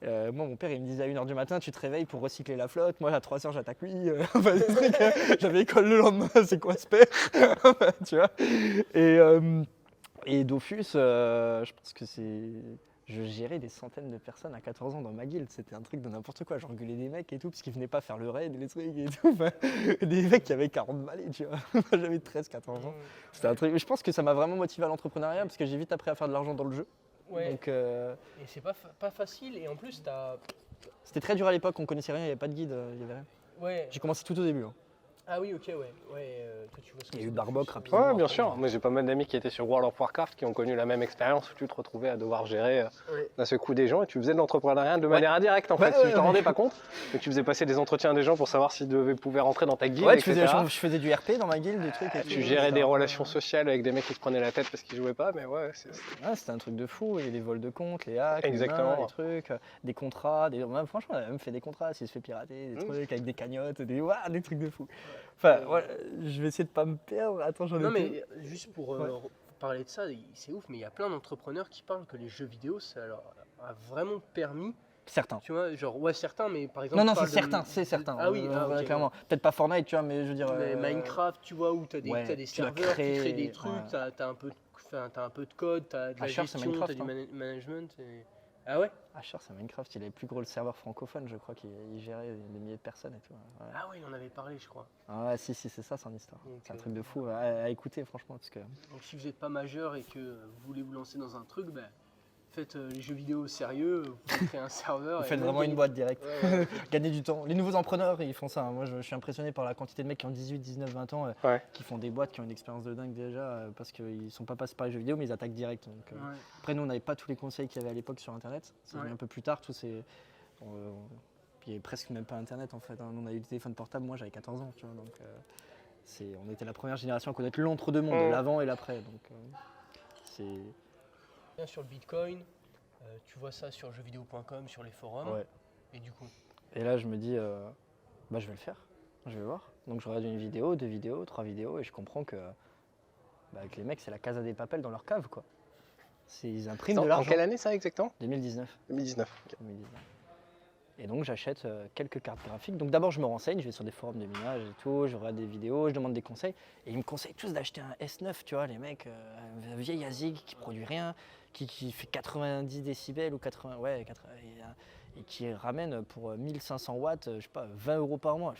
Moi, mon père, il me disait à 1h du matin, tu te réveilles pour recycler la flotte. Moi, à 3h, j'attaque lui. Enfin, des trucs, j'avais école le lendemain, c'est quoi ce père? Tu vois. Et Dofus, je pense que c'est. Je gérais des centaines de personnes à 14 ans dans ma guilde. C'était un truc de n'importe quoi. J'engueulais des mecs et tout, parce qu'ils venaient pas faire le raid, les trucs et tout. Enfin, des mecs qui avaient 40 balais, tu vois. Moi, j'avais 13, 14 ans. C'était un truc. Je pense que ça m'a vraiment motivé à l'entrepreneuriat, parce que j'ai vite appris à faire de l'argent dans le jeu.
Ouais.
Donc,
Et c'est pas facile. Et en plus, t'as.
c'était très dur à l'époque, on connaissait rien, il n'y avait pas de guide, il y avait rien.
Ouais.
J'ai commencé tout au début. Hein.
Ah oui, ok, ouais. Ouais, toi, tu vois ce que
Il y a eu
c'est,
Barbock
Dofus,
rapidement.
Ouais, bien
après,
sûr. Moi, j'ai pas mal d'amis qui étaient sur World of Warcraft qui ont connu la même expérience où tu te retrouvais à devoir gérer
Ouais.
d'un seul coup des gens et tu faisais de l'entrepreneuriat de manière indirecte en fait.
Ouais,
Tu
ouais,
t'en
ouais.
rendais pas compte, mais tu faisais passer des entretiens à des gens pour savoir s'ils pouvaient rentrer dans ta guilde,
Ouais,
etc.
je faisais du RP dans ma guilde, des trucs et tout.
Tu gérais des relations sociales avec des mecs qui se prenaient la tête parce qu'ils jouaient pas, mais ouais,
Ouais, c'était un truc de fou, il y a les vols de comptes, les hacks,
Exactement.
les mains, les trucs, des contrats, ouais, franchement on a même fait des contrats s'il se fait pirater, des
Mmh.
trucs avec des cagnottes, des trucs de fou. Enfin, ouais, je vais essayer de pas me perdre, attends j'en ai
Non,
plus.
mais juste pour
Ouais.
parler de ça, c'est ouf, mais il y a plein d'entrepreneurs qui parlent que les jeux vidéo, ça leur a vraiment permis.
Certains.
Tu vois, genre, ouais, certains, mais par exemple.
Non, non,
parle
c'est certain, c'est certain.
Ah oui,
ouais,
ok,
clairement. Peut-être pas Fortnite, tu vois, mais je veux dire.
Mais Minecraft, tu vois, où t'as des,
ouais,
t'as des
tu dois
serveurs qui
créer,
créent des trucs,
ouais.
t'as un peu de code, t'as de la
Asher, c'est
gestion, t'as
Minecraft,
du
hein.
management. Ah ouais?
Asher, c'est Minecraft, il est le plus gros serveur francophone, je crois, qu'il gérait des milliers de personnes et tout. Ouais.
Ah ouais, il en avait parlé, je crois.
Ah ouais, si, c'est ça son histoire.
Donc,
C'est un truc de fou à écouter, franchement, parce que.
Donc si vous n'êtes pas majeur et que vous voulez vous lancer dans un truc, ben, faites les jeux vidéo au sérieux, vous pouvez créer un serveur.
Vous
et
faites
même
vraiment une
gagner-
boîte directe.
Ouais, ouais.
Gagner du temps. Les nouveaux entrepreneurs, ils font ça. Hein. Moi, je suis impressionné par la quantité de mecs qui ont 18, 19, 20 ans,
Ouais.
qui font des boîtes, qui ont une expérience de dingue déjà, parce qu'ils sont pas passés par les jeux vidéo, mais ils attaquent direct. Donc,
Ouais.
après, nous, on n'avait pas tous les conseils qu'il y avait à l'époque sur Internet. C'est venu
Ouais.
un peu plus tard. Il n'y avait presque même pas Internet, en fait. Hein. Nous, on a eu le téléphone portable. Moi, j'avais 14 ans, tu vois. Donc, on était la première génération à connaître l'entre-deux-mondes, l'avant et l'après. Donc, c'est...
Bien sur le Bitcoin, tu vois ça sur jeuxvideo.com, sur les forums.
Ouais.
Et du coup,
Et là, je me dis, bah, je vais le faire, je vais voir. Donc, je regarde une vidéo, 2 vidéos, 3 vidéos, et je comprends que avec les mecs, c'est la Casa des Papel dans leur cave, quoi. Ils impriment de
En
l'argent.
quelle année ça exactement?
2019.
2019. ok.
2019. Et donc, j'achète quelques cartes graphiques. Donc, d'abord, je me renseigne, je vais sur des forums de minage et tout, je regarde des vidéos, je demande des conseils. Et ils me conseillent tous d'acheter un S9, tu vois, les mecs, un vieil ASIC qui produit rien, qui fait 90 décibels ou 80, ouais, 80, et qui ramène pour 1500 watts, je sais pas, 20 € par mois.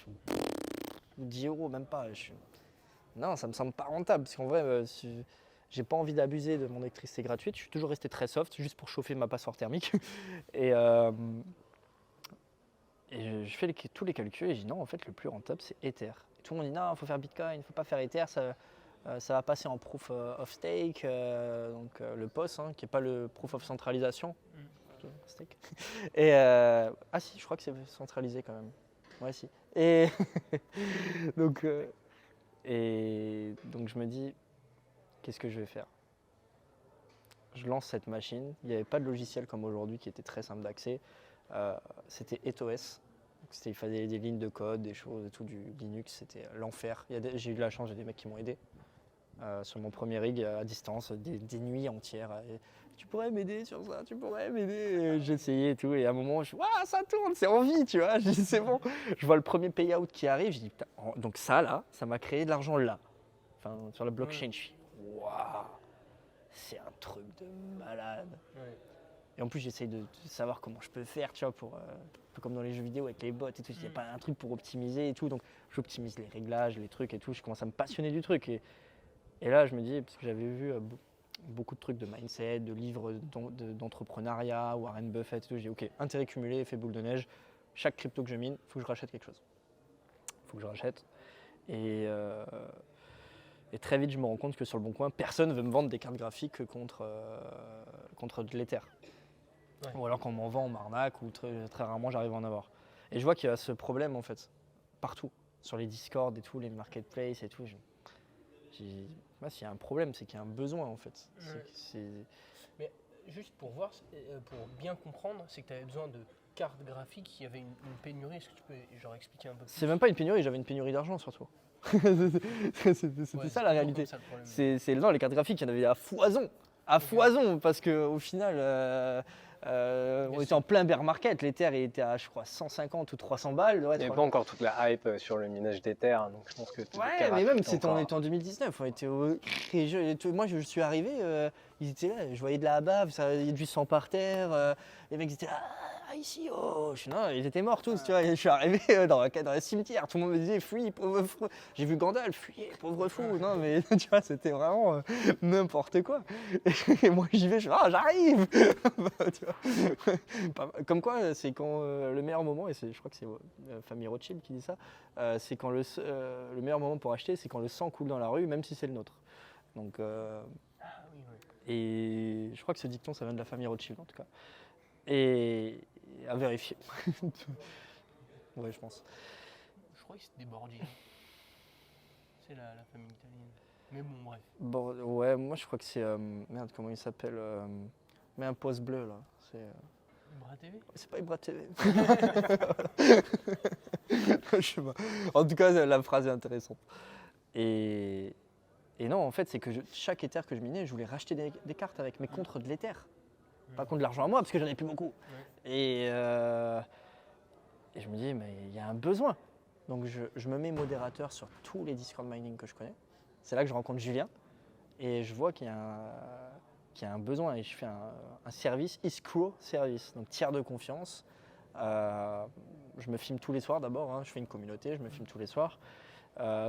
Ou 10 €, même pas. Non, ça me semble pas rentable, parce qu'en vrai, j'ai pas envie d'abuser de mon électricité gratuite. Je suis toujours resté très soft, juste pour chauffer ma passoire thermique. Et je fais tous les calculs et je dis non, en fait, le plus rentable, c'est Ether. Et tout le monde dit non, il faut faire Bitcoin, il ne faut pas faire Ether, ça va passer en Proof of Stake, donc le POS, hein, qui n'est pas le Proof of Centralisation. Stake. Et ah si, je crois que c'est centralisé quand même. Ouais, si. Et donc je me dis, qu'est-ce que je vais faire? Je lance cette machine. Il n'y avait pas de logiciel comme aujourd'hui qui était très simple d'accès. C'était EthOS. Il fallait des lignes de code, des choses et tout, du Linux, c'était l'enfer. J'ai eu de la chance, j'ai des mecs qui m'ont aidé sur mon premier rig à distance, des nuits entières. Tu pourrais m'aider sur ça, tu pourrais m'aider. J'essayais et tout, et à un moment, je dis, waouh, ça tourne, c'est en vie, tu vois. Je dis, c'est bon. Je vois le premier payout qui arrive, je dis, putain, donc ça là, ça m'a créé de l'argent là. Enfin, sur la blockchain, je suis, waouh, c'est un truc de malade.
Ouais.
Et en plus, j'essaye de savoir comment je peux faire, tu vois, pour, un peu comme dans les jeux vidéo avec les bots et tout. Il n'y a pas un truc pour optimiser et tout. Donc, j'optimise les réglages, les trucs et tout. Je commence à me passionner du truc. Et là, je me dis, parce que j'avais vu beaucoup de trucs de mindset, de livres d'entrepreneuriat, Warren Buffett et tout. J'ai dit, OK, intérêt cumulé, effet boule de neige. Chaque crypto que je mine, il faut que je rachète quelque chose. Il faut que je rachète. Et très vite, je me rends compte que sur le bon coin, personne ne veut me vendre des cartes graphiques contre de l'Ether. Ouais. Ou alors quand on m'en vend, on m'arnaque, ou très rarement j'arrive à en avoir. Et je vois qu'il y a ce problème en fait, partout, sur les Discord et tout, les marketplaces et tout. Moi, s'il y a un problème, c'est qu'il y a un besoin en fait.
Mais juste pour voir, pour bien comprendre, c'est que tu avais besoin de cartes graphiques, il y avait une pénurie. Est-ce que tu peux genre expliquer un peu plus?
C'est même pas une pénurie, j'avais une pénurie d'argent surtout. C'était ça la réalité. C'est non, les cartes graphiques, il y en avait à foison. À foison, parce qu'au final, on était en plein bear market. L'Ether il était à, je crois, 150 ou 300 balles.
Il n'y avait pas encore toute la hype sur le minage d'Ether, donc je pense que...
Ouais, mais même, on était en 2019. On était moi, je suis arrivé, ils étaient là, je voyais de la bave, il y a du sang par terre. Les mecs étaient là, ici, oh. Non, ils étaient morts tous, tu vois. Et je suis arrivé dans le cimetière, tout le monde me disait, fuis, pauvre fou. J'ai vu Gandalf, fuis, pauvre fou. Non, mais tu vois, c'était vraiment n'importe quoi. Et moi, j'y vais, j'arrive. Tu vois. Comme quoi, c'est quand le meilleur moment, et je crois que c'est la famille Rothschild qui dit ça, c'est quand le meilleur moment pour acheter, c'est quand le sang coule dans la rue, même si c'est le nôtre. Donc, et je crois que ce dicton, ça vient de la famille Rothschild en tout cas. Et à vérifier. Ouais, je pense.
Je crois que c'est des Borgia. C'est la famille italienne. Mais bon, bref.
Bon, ouais, moi je crois que c'est. Merde, comment il s'appelle mais un poste bleu là. C'est.
Ibra TV ?
C'est pas Ibra TV. Je sais pas. En tout cas, la phrase est intéressante. Et non, en fait, c'est que chaque Ether que je minais, je voulais racheter des cartes avec, mais contre de l'Ether. Pas contre de l'argent à moi, parce que j'en ai plus beaucoup. Ouais. Et je me dis, mais il y a un besoin. Donc je me mets modérateur sur tous les Discord mining que je connais. C'est là que je rencontre Julien. Et je vois qu'il y a un besoin. Et je fais un service, escrow service, donc tiers de confiance. Je me filme tous les soirs d'abord. Hein, je fais une communauté, je me filme tous les soirs.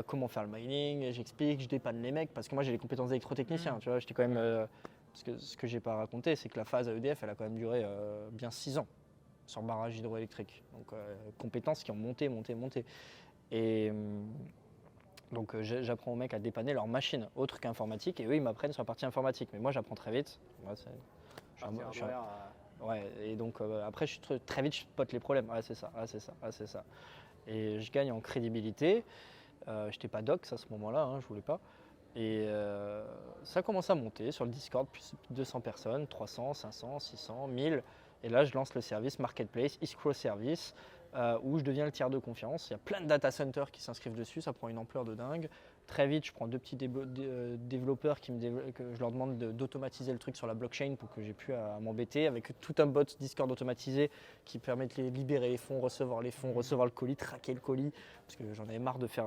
Comment faire le mining, j'explique, je dépanne les mecs. Parce que moi, j'ai les compétences d'électrotechnicien. Tu vois, j'étais quand même... Parce que ce que j'ai pas raconté, c'est que la phase à EDF, elle a quand même duré bien 6 ans sur barrage hydroélectrique. Donc compétences qui ont monté. Et donc j'apprends aux mecs à dépanner leur machine, autre qu'informatique, et eux ils m'apprennent sur la partie informatique. Mais moi j'apprends très vite. Ouais, et donc après très vite je spot les problèmes. Ah c'est ça. Et je gagne en crédibilité. J'étais pas dox à ce moment-là, hein, je voulais pas. Et ça commence à monter sur le Discord, plus 200 personnes, 300, 500, 600, 1000. Et là, je lance le service Marketplace, escrow service, où je deviens le tiers de confiance. Il y a plein de data centers qui s'inscrivent dessus, ça prend une ampleur de dingue. Très vite, je prends 2 petits développeurs que je leur demande d'automatiser le truc sur la blockchain pour que j'ai plus à m'embêter, avec tout un bot Discord automatisé qui permet de libérer les fonds, recevoir le colis, traquer le colis, parce que j'en avais marre de faire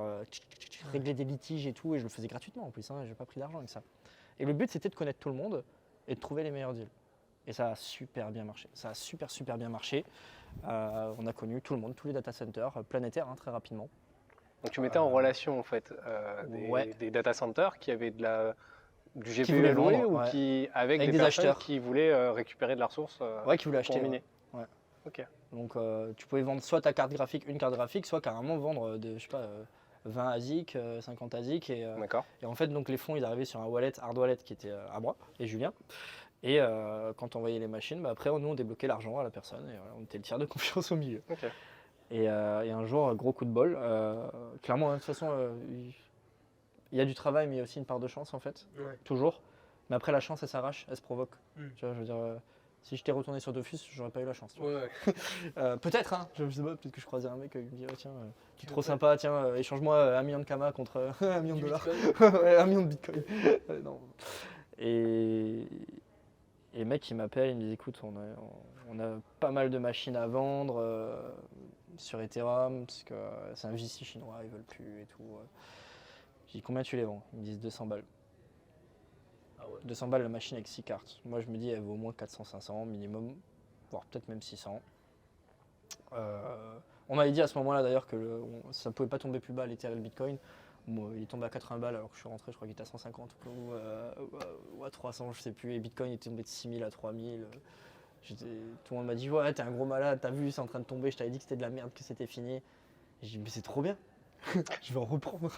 régler des litiges et tout, et je le faisais gratuitement en plus, hein, j'ai pas pris d'argent avec ça. Et le but, c'était de connaître tout le monde et de trouver les meilleurs deals. Et ça a super bien marché. Ça a super bien marché. On a connu tout le monde, tous les data centers planétaires, hein, très rapidement.
Donc tu mettais en relation en fait des data centers qui avaient du GPU à louer ou qui avec des personnes
acheteurs
qui voulaient récupérer de la ressource
qui voulaient acheter.
Miner.
Ouais.
Ok.
Donc tu pouvais vendre soit ta carte graphique, une carte graphique, soit carrément vendre 20 ASIC, 50 ASIC.
D'accord.
Et en fait, donc, les fonds, ils arrivaient sur un wallet, hard wallet qui était à moi et Julien. Et quand on envoyait les machines, après, nous, on débloquait l'argent à la personne. Et on était le tiers de confiance au milieu.
Okay.
Et un jour, gros coup de bol. Clairement, de toute façon, il y a du travail, mais il y a aussi une part de chance, en fait.
Ouais.
Toujours. Mais après, la chance, elle s'arrache, elle se provoque.
Tu
vois, je veux dire, si je t'ai retourné sur Dofus, j'aurais pas eu la chance.
Ouais.
Peut-être, hein, je sais pas, peut-être que je croisais un mec qui me dit tiens, tu es trop sympa, tiens, échange-moi 1 million de Kama contre 1 million de dollars. Ouais, 1 million de Bitcoin. Non. Et le mec, il m'appelle, il me dit écoute, on a pas mal de machines à vendre sur Ethereum, parce que c'est un VC chinois, ils veulent plus et tout. J'ai dit combien tu les vends? Ils me disent 200 balles.
Ah ouais.
200 balles la machine avec 6 cartes. Moi je me dis elle vaut au moins 400-500 minimum, voire peut-être même 600. On m'avait dit à ce moment-là d'ailleurs que ça ne pouvait pas tomber plus bas l'Ether et le Bitcoin. Moi, il est tombé à 80 balles alors que je suis rentré, je crois qu'il était à 150 ou à 300, je sais plus. Et Bitcoin était tombé de 6000 à 3000. Tout le monde m'a dit ouais, t'es un gros malade, t'as vu, c'est en train de tomber, je t'avais dit que c'était de la merde, que c'était fini. Et j'ai dit mais c'est trop bien. Je vais en reprendre.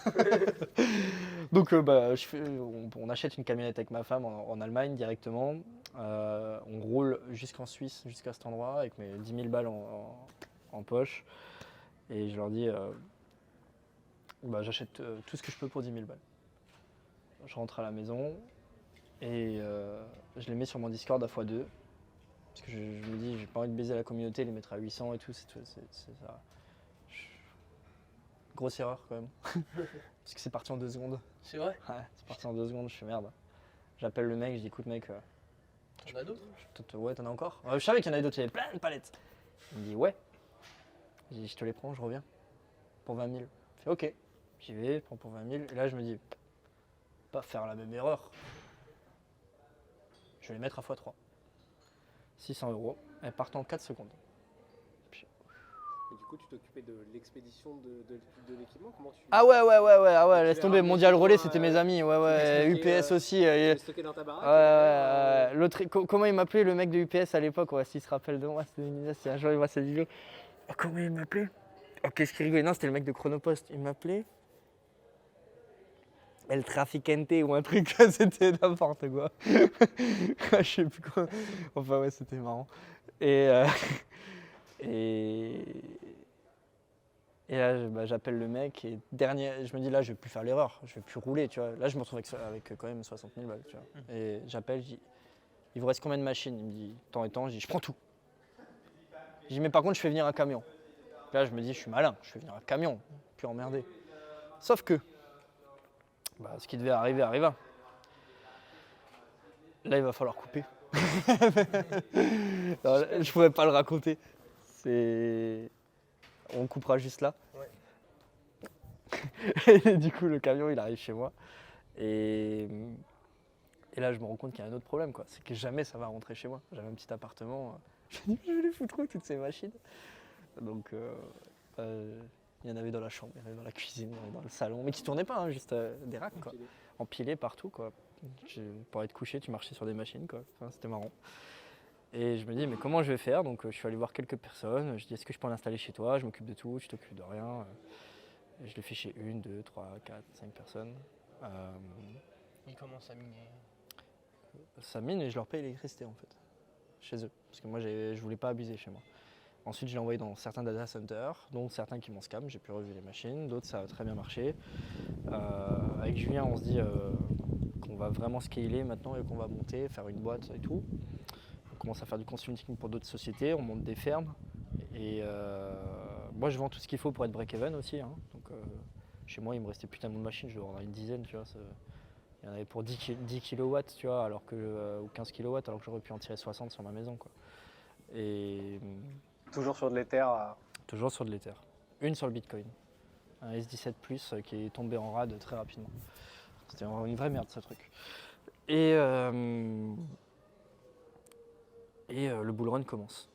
Donc on achète une camionnette avec ma femme en Allemagne directement. On roule jusqu'en Suisse, jusqu'à cet endroit, avec mes 10 000 balles en poche. Et je leur dis, j'achète tout ce que je peux pour 10 000 balles. Je rentre à la maison et je les mets sur mon Discord à x2. Parce que je me dis, j'ai pas envie de baiser la communauté, les mettre à 800 et tout, c'est ça. Grosse erreur quand même. Parce que c'est parti en 2 secondes.
C'est vrai?
Ouais, c'est parti en 2 secondes, je fais merde. J'appelle le mec, je dis écoute mec.
T'en as d'autres?
Ouais, t'en as encore? Je savais qu'il y en avait d'autres, il y avait plein de palettes. Il me dit ouais. Je dis je te les prends, je reviens. Pour 20 000. Je fais ok. J'y vais, je prends pour 20 000. Et là je me dis, pas faire la même erreur. Je vais les mettre à x3. 600 €. Elles partent en 4 secondes.
Et du coup, tu t'occupais de l'expédition de l'équipement? Comment tu...
Ah ouais, laisse tomber. Mondial Relais, c'était mes amis. Ouais, UPS aussi.
Tu stocké dans ta baraque?
L'autre, comment il m'appelait le mec de UPS à l'époque? Ouais, s'il se rappelle de moi, c'est un jour il voit cette vidéo. Comment il m'appelait? Oh, qu'est-ce qu'il rigolait? Non, c'était le mec de Chronopost. Il m'appelait El Traficante ou un truc, c'était n'importe quoi. Je sais plus quoi. Enfin ouais, c'était marrant. Et là, j'appelle le mec et je me dis là, je vais plus faire l'erreur, je vais plus rouler, tu vois. Là, je me retrouve avec quand même 60 000 balles, tu vois. Et j'appelle, je dis, il vous reste combien de machines? Il me dit, tant et tant. Je dis, je prends tout. Je dis, mais par contre, je fais venir un camion. Là, je me dis, je suis malin, je fais venir un camion, puis emmerder. Sauf que, ce qui devait arriver arriva. Là, il va falloir couper. Non, je pouvais pas le raconter. On coupera juste là.
Ouais.
Et du coup, le camion, il arrive chez moi. Et là, je me rends compte qu'il y a un autre problème, quoi. C'est que jamais ça va rentrer chez moi. J'avais un petit appartement. Je me dis, je vais les foutre où, toutes ces machines? Donc, il y en avait dans la chambre, il y en avait dans la cuisine, il y en avait dans le salon, mais qui ne tournaient pas, hein, juste des racks, quoi. Empilés partout, quoi. Pour être couché, tu marchais sur des machines, quoi. Enfin, c'était marrant. Et je me dis, mais comment je vais faire? Donc, je suis allé voir quelques personnes. Je dis, est-ce que je peux l'installer chez toi? Je m'occupe de tout, tu t'occupes de rien. Et je le fais chez 1, 2, 3, 4, 5 personnes.
Ils commencent à miner.
Ça mine et je leur paye l'électricité, en fait, chez eux. Parce que moi, je voulais pas abuser chez moi. Ensuite, je l'ai envoyé dans certains data centers, dont certains qui m'ont scam, j'ai pu revu les machines, d'autres ça a très bien marché. Avec Julien, on se dit qu'on va vraiment scaler maintenant et qu'on va monter, faire une boîte et tout. On commence à faire du consulting pour d'autres sociétés, on monte des fermes. Et moi, je vends tout ce qu'il faut pour être break-even aussi. Hein. Donc, chez moi, il me restait putain de machines, je dois en avoir une dizaine, tu vois. Il y en avait pour 10 kW, tu vois, alors ou 15 kW, alors que j'aurais pu en tirer 60 sur ma maison, quoi. Et
toujours sur de l'Ether?
Toujours sur de l'Ether. Une sur le Bitcoin. Un S17 Plus qui est tombé en rade très rapidement. C'était une vraie merde, ce truc. Et le bull run commence.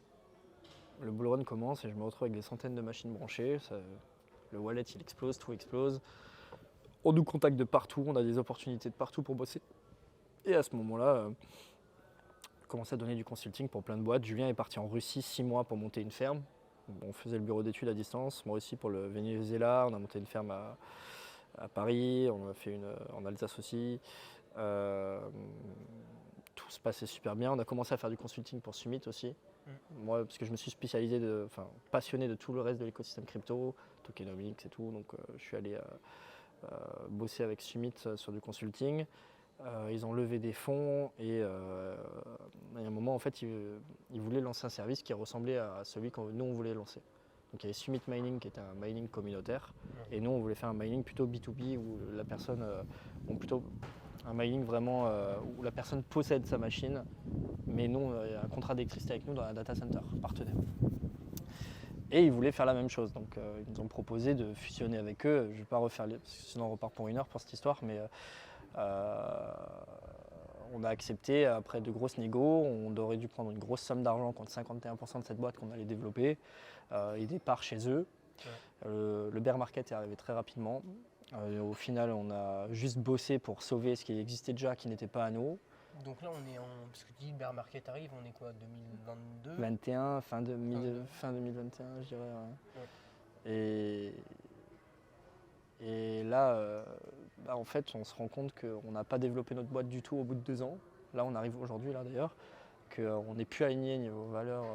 Le bull run commence et je me retrouve avec des centaines de machines branchées. Le wallet, il explose, tout explose. On nous contacte de partout, on a des opportunités de partout pour bosser. Et à ce moment-là, on commence à donner du consulting pour plein de boîtes. Julien est parti en Russie 6 mois pour monter une ferme. on faisait le bureau d'études à distance. Moi aussi pour le Venezuela, on a monté une ferme à Paris, on a fait une en Alsace aussi. Tout se passait super bien. On a commencé à faire du consulting pour Summit aussi. Moi, parce que je me suis spécialisé, passionné de tout le reste de l'écosystème crypto, tokenomics et tout. Donc je suis allé bosser avec Summit sur du consulting. Ils ont levé des fonds et à un moment, en fait, ils voulaient lancer un service qui ressemblait à celui que nous, on voulait lancer. Donc il y avait Summit Mining qui était un mining communautaire et nous, on voulait faire un mining plutôt B2B où la personne, plutôt un mining vraiment où la personne possède sa machine, mais non, il y a un contrat d'électricité avec nous dans un data center partenaire. Et ils voulaient faire la même chose, donc ils nous ont proposé de fusionner avec eux. Je ne vais pas refaire, parce que sinon on repart pour 1 heure pour cette histoire, mais on a accepté après de grosses négos. On aurait dû prendre une grosse somme d'argent contre 51% de cette boîte qu'on allait développer et des parts chez eux. Le bear market est arrivé très rapidement. Au final, on a juste bossé pour sauver ce qui existait déjà, qui n'était pas à nous.
Donc là, on est parce que tu dis le bear market arrive, on est quoi, 2022
21, fin 2021, je dirais. Ouais. Et là, en fait, on se rend compte qu'on n'a pas développé notre boîte du tout au bout de 2 ans. Là, on arrive aujourd'hui, là d'ailleurs, qu'on n'est plus aligné niveau valeurs,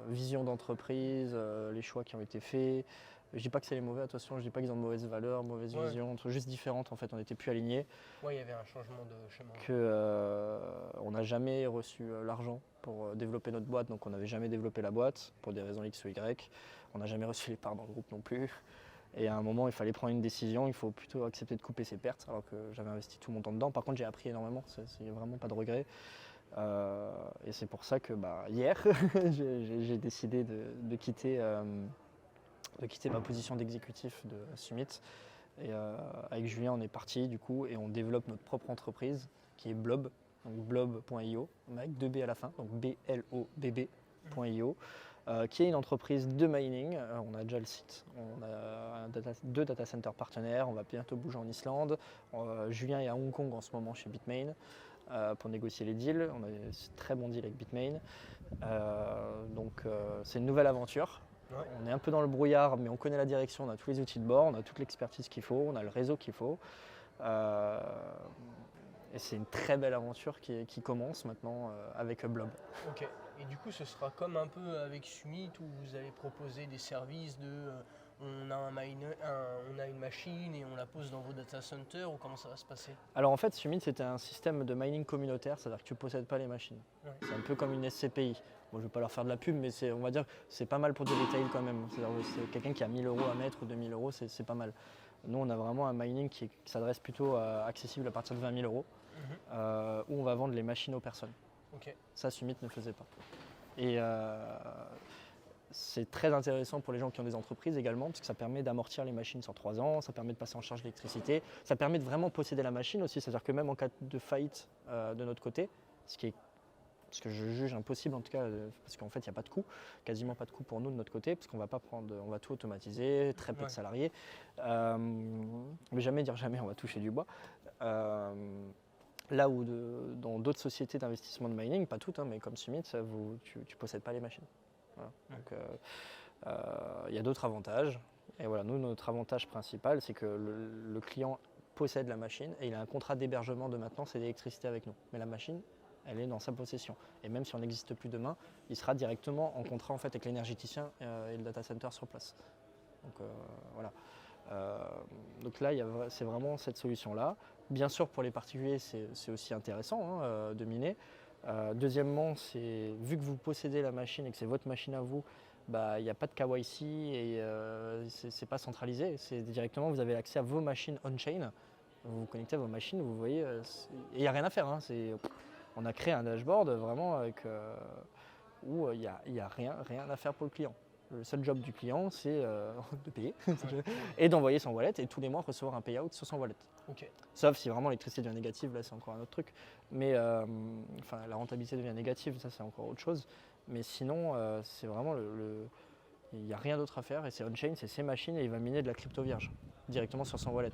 vision d'entreprise, les choix qui ont été faits. Je dis pas que c'est les mauvais, attention, je dis pas qu'ils ont de mauvaises valeurs, mauvaise vision, juste différentes en fait, on n'était plus alignés.
Ouais, il y avait un changement de chemin.
On n'a jamais reçu l'argent pour développer notre boîte, donc on n'avait jamais développé la boîte pour des raisons X ou Y. On n'a jamais reçu les parts dans le groupe non plus. Et à un moment, il fallait prendre une décision, il faut plutôt accepter de couper ses pertes, alors que j'avais investi tout mon temps dedans. Par contre, j'ai appris énormément, c'est vraiment pas de regret. Et c'est pour ça que hier, j'ai décidé de quitter ma position d'exécutif de Summit. Et avec Julien, on est parti du coup et on développe notre propre entreprise qui est Blob, donc blob.io, avec 2 B à la fin, donc blobb.io. Qui est une entreprise de mining. On a déjà le site, on a 2 data centers partenaires, on va bientôt bouger en Islande. Julien est à Hong Kong en ce moment chez Bitmain pour négocier les deals. On a un très bon deal avec Bitmain. Donc c'est une nouvelle aventure. Ouais. On est un peu dans le brouillard, mais on connaît la direction, on a tous les outils de bord, on a toute l'expertise qu'il faut, on a le réseau qu'il faut. Et c'est une très belle aventure qui commence maintenant avec Blob.
Ok. Et du coup, ce sera comme un peu avec Summit où vous allez proposer des services on a une machine et on la pose dans vos data centers ou comment ça va se passer?
Alors en fait, Summit c'était un système de mining communautaire, c'est-à-dire que tu ne possèdes pas les machines. Ouais. C'est un peu comme une SCPI. Bon, je ne vais pas leur faire de la pub, mais on va dire que c'est pas mal pour du retail quand même. C'est quelqu'un qui a 1 000 € à mettre ou 2 000 €, c'est pas mal. Nous, on a vraiment un mining qui s'adresse plutôt accessible à partir de 20 000 €, où on va vendre les machines aux personnes. Okay. Ça, Summit ne faisait pas. Et c'est très intéressant pour les gens qui ont des entreprises également, parce que ça permet d'amortir les machines sur 3 ans, ça permet de passer en charge l'électricité, ça permet de vraiment posséder la machine aussi, c'est-à-dire que même en cas de faillite de notre côté, ce que je juge impossible en tout cas, parce qu'en fait il n'y a pas de coût, quasiment pas de coût pour nous de notre côté, parce qu'on va pas on va tout automatiser, très peu de salariés, mais jamais dire jamais, on va toucher du bois. Là où dans d'autres sociétés d'investissement de mining, pas toutes, mais comme Summit, tu ne possèdes pas les machines. Voilà. Donc y a d'autres avantages. Et voilà, nous, notre avantage principal, c'est que le client possède la machine et il a un contrat d'hébergement de maintenance et d'électricité avec nous. Mais la machine, elle est dans sa possession. Et même si on n'existe plus demain, il sera directement en contrat en fait, avec l'énergéticien et le data center sur place. Donc voilà. Donc là, c'est vraiment cette solution-là. Bien sûr, pour les particuliers, c'est aussi intéressant de miner. Deuxièmement, vu que vous possédez la machine et que c'est votre machine à vous, il n'y a pas de KYC et c'est pas centralisé. C'est directement, vous avez accès à vos machines on-chain. Vous vous connectez à vos machines, vous voyez, et il n'y a rien à faire. On a créé un dashboard vraiment où il n'y a rien à faire pour le client. Le seul job du client, c'est de payer et d'envoyer son wallet et tous les mois recevoir un payout sur son wallet. Okay. Sauf si vraiment l'électricité devient négative, là c'est encore un autre truc. Mais la rentabilité devient négative, ça c'est encore autre chose. Mais sinon, c'est vraiment il n'y a rien d'autre à faire et c'est on-chain, c'est ses machines et il va miner de la crypto vierge directement sur son wallet.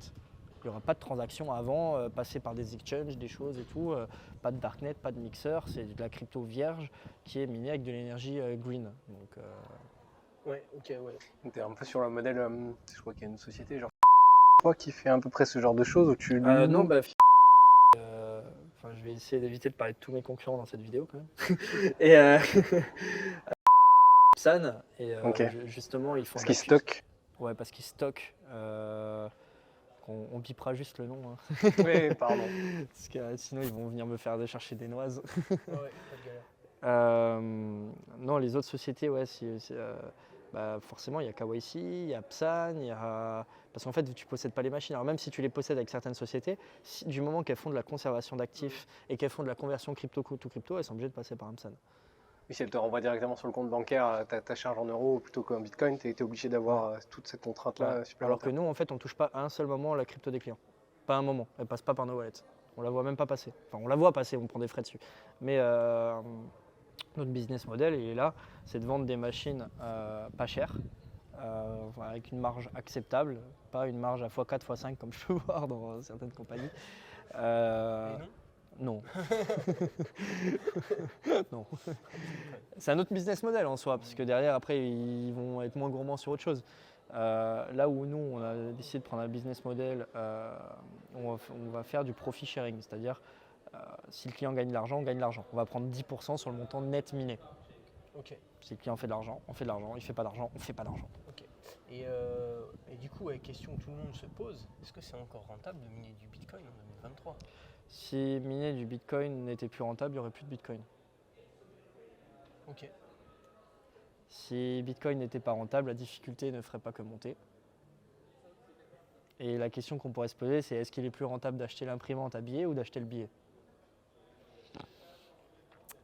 Il n'y aura pas de transaction avant, passer par des exchanges, des choses et tout. Pas de darknet, pas de mixeur, c'est de la crypto vierge qui est minée avec de l'énergie green. Donc,
Ouais, ok, ouais.
T'es un peu sur le modèle, je crois qu'il y a une société genre qui fait à peu près ce genre de choses où tu
Non,
loues.
bah, je vais essayer d'éviter de parler de tous mes concurrents dans cette vidéo quand même. Et Epson, et
Ok.
justement, ils font
Parce
de la
qu'ils stockent.
Ouais, parce qu'ils stockent. On bipera juste le nom, hein.
Oui, pardon.
Parce que sinon, ils vont venir me faire chercher des noises.
Ouais, pas de galère.
Non, les autres sociétés, ouais, bah, forcément, il y a KYC, il y a Psan, parce qu'en fait, tu ne possèdes pas les machines. Alors même si tu les possèdes avec certaines sociétés, du moment qu'elles font de la conservation d'actifs et qu'elles font de la conversion crypto to crypto, elles sont obligées de passer par un Psan.
Mais si elle te renvoie directement sur le compte bancaire ta charge en euros plutôt qu'en bitcoin, tu es obligé d'avoir toute cette contrainte-là
Ouais. Alors
supplémentaire.
que nous, en fait, on ne touche pas à un seul moment la crypto des clients. Pas un moment. Elle passe pas par nos wallets. On la voit même pas passer. Enfin, on la voit passer, on prend des frais dessus. Mais notre business model, il est là, c'est de vendre des machines pas chères, avec une marge acceptable, pas une marge à x4, x5 comme je peux voir dans certaines compagnies.
Et non
Non. Non. C'est un autre business model en soi, parce que derrière, après, ils vont être moins gourmands sur autre chose. Là où nous, on a décidé de prendre un business model, on va faire du profit sharing, c'est-à-dire si le client gagne de l'argent, on gagne de l'argent. On va prendre 10% sur le montant net miné.
Ok.
Si le client fait de l'argent, on fait de l'argent. Il ne fait pas d'argent, on ne fait pas d'argent.
Ok. Et du coup, question que tout le monde se pose, est-ce que c'est encore rentable de miner du Bitcoin en 2023?
Si miner du Bitcoin n'était plus rentable, il n'y aurait plus de Bitcoin.
Ok.
Si Bitcoin n'était pas rentable, la difficulté ne ferait pas que monter. Et la question qu'on pourrait se poser, c'est est-ce qu'il est plus rentable d'acheter l'imprimante à billet ou d'acheter le billet?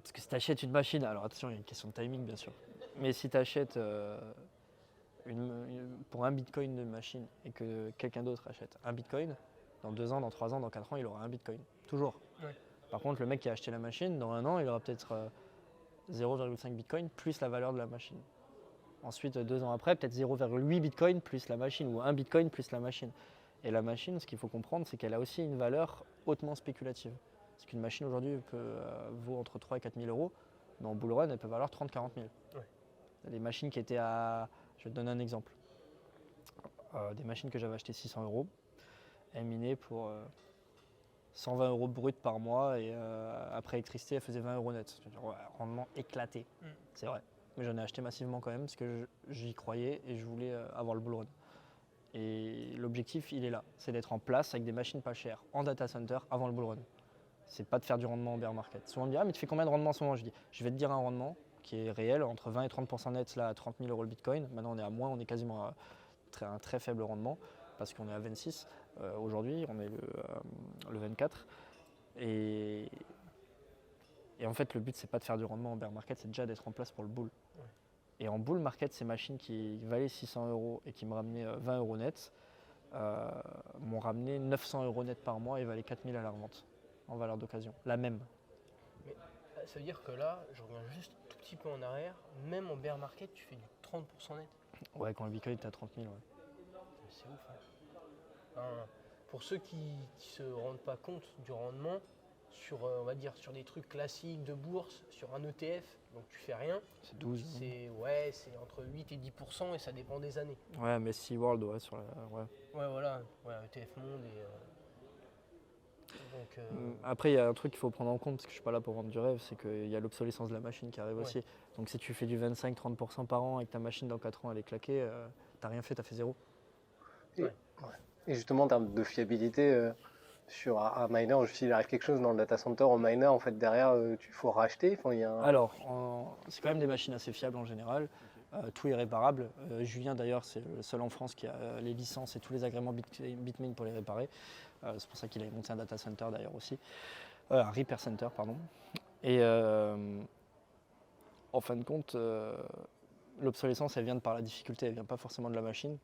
Parce que si tu achètes une machine, alors attention, il y a une question de timing bien sûr, mais si tu achètes pour un bitcoin de machine et que quelqu'un d'autre achète un bitcoin, dans 2 ans, dans 3 ans, dans 4 ans, il aura un bitcoin. Toujours.
Ouais.
Par contre, le mec qui a acheté la machine, dans 1 an, il aura peut-être 0,5 bitcoin plus la valeur de la machine. Ensuite, 2 ans après, peut-être 0,8 bitcoin plus la machine ou 1 bitcoin plus la machine. Et la machine, ce qu'il faut comprendre, c'est qu'elle a aussi une valeur hautement spéculative. Parce qu'une machine aujourd'hui vaut entre 3 et 4 000 euros, mais en bull run, elle peut valoir 30-40 000.
Ouais.
Des machines qui étaient à. Je vais te donner un exemple. Des machines que j'avais achetées 600 euros, elles minaient pour 120 euros brut par mois et après électricité, elle faisait 20 euros net. C'est-à-dire, ouais, rendement éclaté. C'est vrai. Mais j'en ai acheté massivement quand même parce que j'y croyais et je voulais avoir le bull run. Et l'objectif, il est là, c'est d'être en place avec des machines pas chères en data center avant le bull run. C'est pas de faire du rendement en bear market. Souvent on me dit ah mais tu fais combien de rendement en ce moment? Je dis je vais te dire un rendement qui est réel entre 20 et 30% net là à 30 000 euros le bitcoin. Maintenant on est à moins, on est quasiment à un très faible rendement parce qu'on est à 26 aujourd'hui, on est le 24 et en fait le but c'est pas de faire du rendement en bear market, c'est déjà d'être en place pour le bull.
Ouais.
Et en bull market, ces machines qui valaient 600 euros et qui me ramenaient 20 euros net, m'ont ramené 900 euros net par mois et valaient 4000 à la revente en valeur d'occasion, la même.
Mais ça veut dire que là, je reviens juste un tout petit peu en arrière, même en bear market, tu fais du 30% net.
Ouais, quand le bitcoin est à 30 000, ouais.
C'est ouf. Hein. Pour ceux qui ne se rendent pas compte du rendement, on va dire sur des trucs classiques de bourse, sur un ETF, donc tu fais rien.
C'est 12.
C'est entre 8 et 10% et ça dépend des années.
Ouais, mais SeaWorld, ouais, ouais.
Ouais, voilà, ouais, ETF Monde et.
Après, il y a un truc qu'il faut prendre en compte, parce que je suis pas là pour vendre du rêve, c'est qu'il y a l'obsolescence de la machine qui arrive aussi. Donc si tu fais du 25-30% par an et que ta machine dans 4 ans elle est claquée, t'as rien fait, t'as fait zéro.
Et justement, en termes de fiabilité, sur un miner, s'il arrive quelque chose dans le data center, au miner, en fait, derrière, il faut racheter.
Alors, c'est quand même des machines assez fiables en général. Tout est réparable. Julien, d'ailleurs, c'est le seul en France qui a les licences et tous les agréments Bitmain pour les réparer. C'est pour ça qu'il a monté un data center d'ailleurs aussi. Un repair center, pardon. Et en fin de compte, l'obsolescence, elle vient de par la difficulté, elle vient pas forcément de la machine.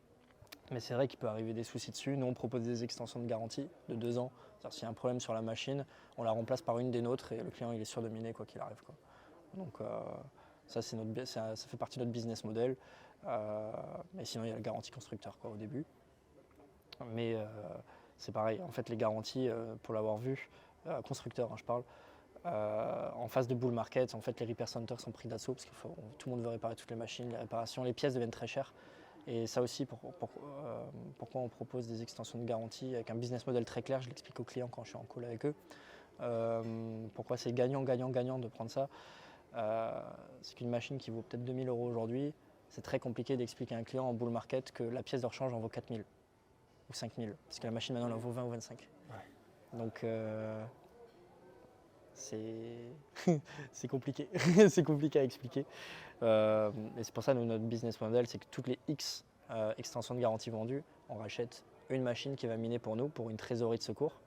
Mais c'est vrai qu'il peut arriver des soucis dessus. Nous, on propose des extensions de garantie de 2 ans. C'est-à-dire s'il y a un problème sur la machine, on la remplace par une des nôtres et le client il est sûr de miner quoi qu'il arrive, quoi. Donc ça fait partie de notre business model. Mais sinon, il y a la garantie constructeur quoi, au début. Mais c'est pareil, en fait, les garanties, pour l'avoir vu, constructeur, hein, je parle, En phase de bull market, en fait, les repair centers sont pris d'assaut parce que tout le monde veut réparer toutes les machines, les réparations, les pièces deviennent très chères. Et ça aussi, pourquoi on propose des extensions de garantie avec un business model très clair, je l'explique aux clients quand je suis en call avec eux. Pourquoi c'est gagnant de prendre ça. C'est qu'une machine qui vaut peut-être 2 000 € aujourd'hui, c'est très compliqué d'expliquer à un client en bull market que la pièce de rechange en vaut 4 000 ou 5 000, parce que la machine maintenant elle en vaut 20 ou 25. Ouais. Donc c'est compliqué, c'est compliqué à expliquer. Et c'est pour ça que notre business model, c'est que toutes les X extensions de garantie vendues, on rachète une machine qui va miner pour nous, pour une trésorerie de secours,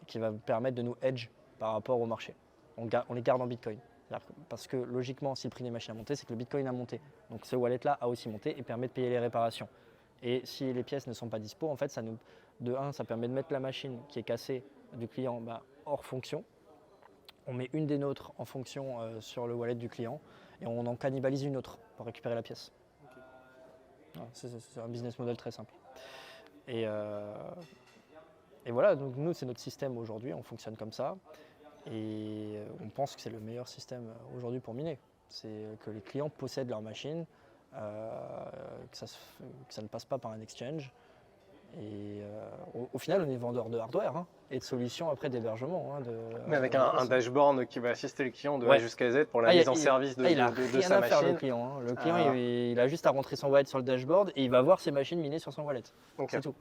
qui va permettre de nous hedge par rapport au marché. On les garde en Bitcoin. Parce que logiquement, si le prix des machines a monté, c'est que le Bitcoin a monté. Donc ce wallet-là a aussi monté et permet de payer les réparations. Et si les pièces ne sont pas dispo, en fait, ça permet de mettre la machine qui est cassée du client hors fonction. On met une des nôtres en fonction sur le wallet du client et on en cannibalise une autre pour récupérer la pièce. Voilà, c'est un business model très simple. Et voilà, donc nous, c'est notre système aujourd'hui, on fonctionne comme ça. Et on pense que c'est le meilleur système aujourd'hui pour miner. C'est que les clients possèdent leur machine, que ça ne passe pas par un exchange. Et au final, on est vendeur de hardware et de solutions après d'hébergement.
Mais avec un dashboard qui va assister le client de A jusqu'à Z pour la mise en service de sa machine.
Faire, le client. Le client, il a juste à rentrer son wallet sur le dashboard et il va voir ses machines minées sur son wallet. Okay. C'est tout.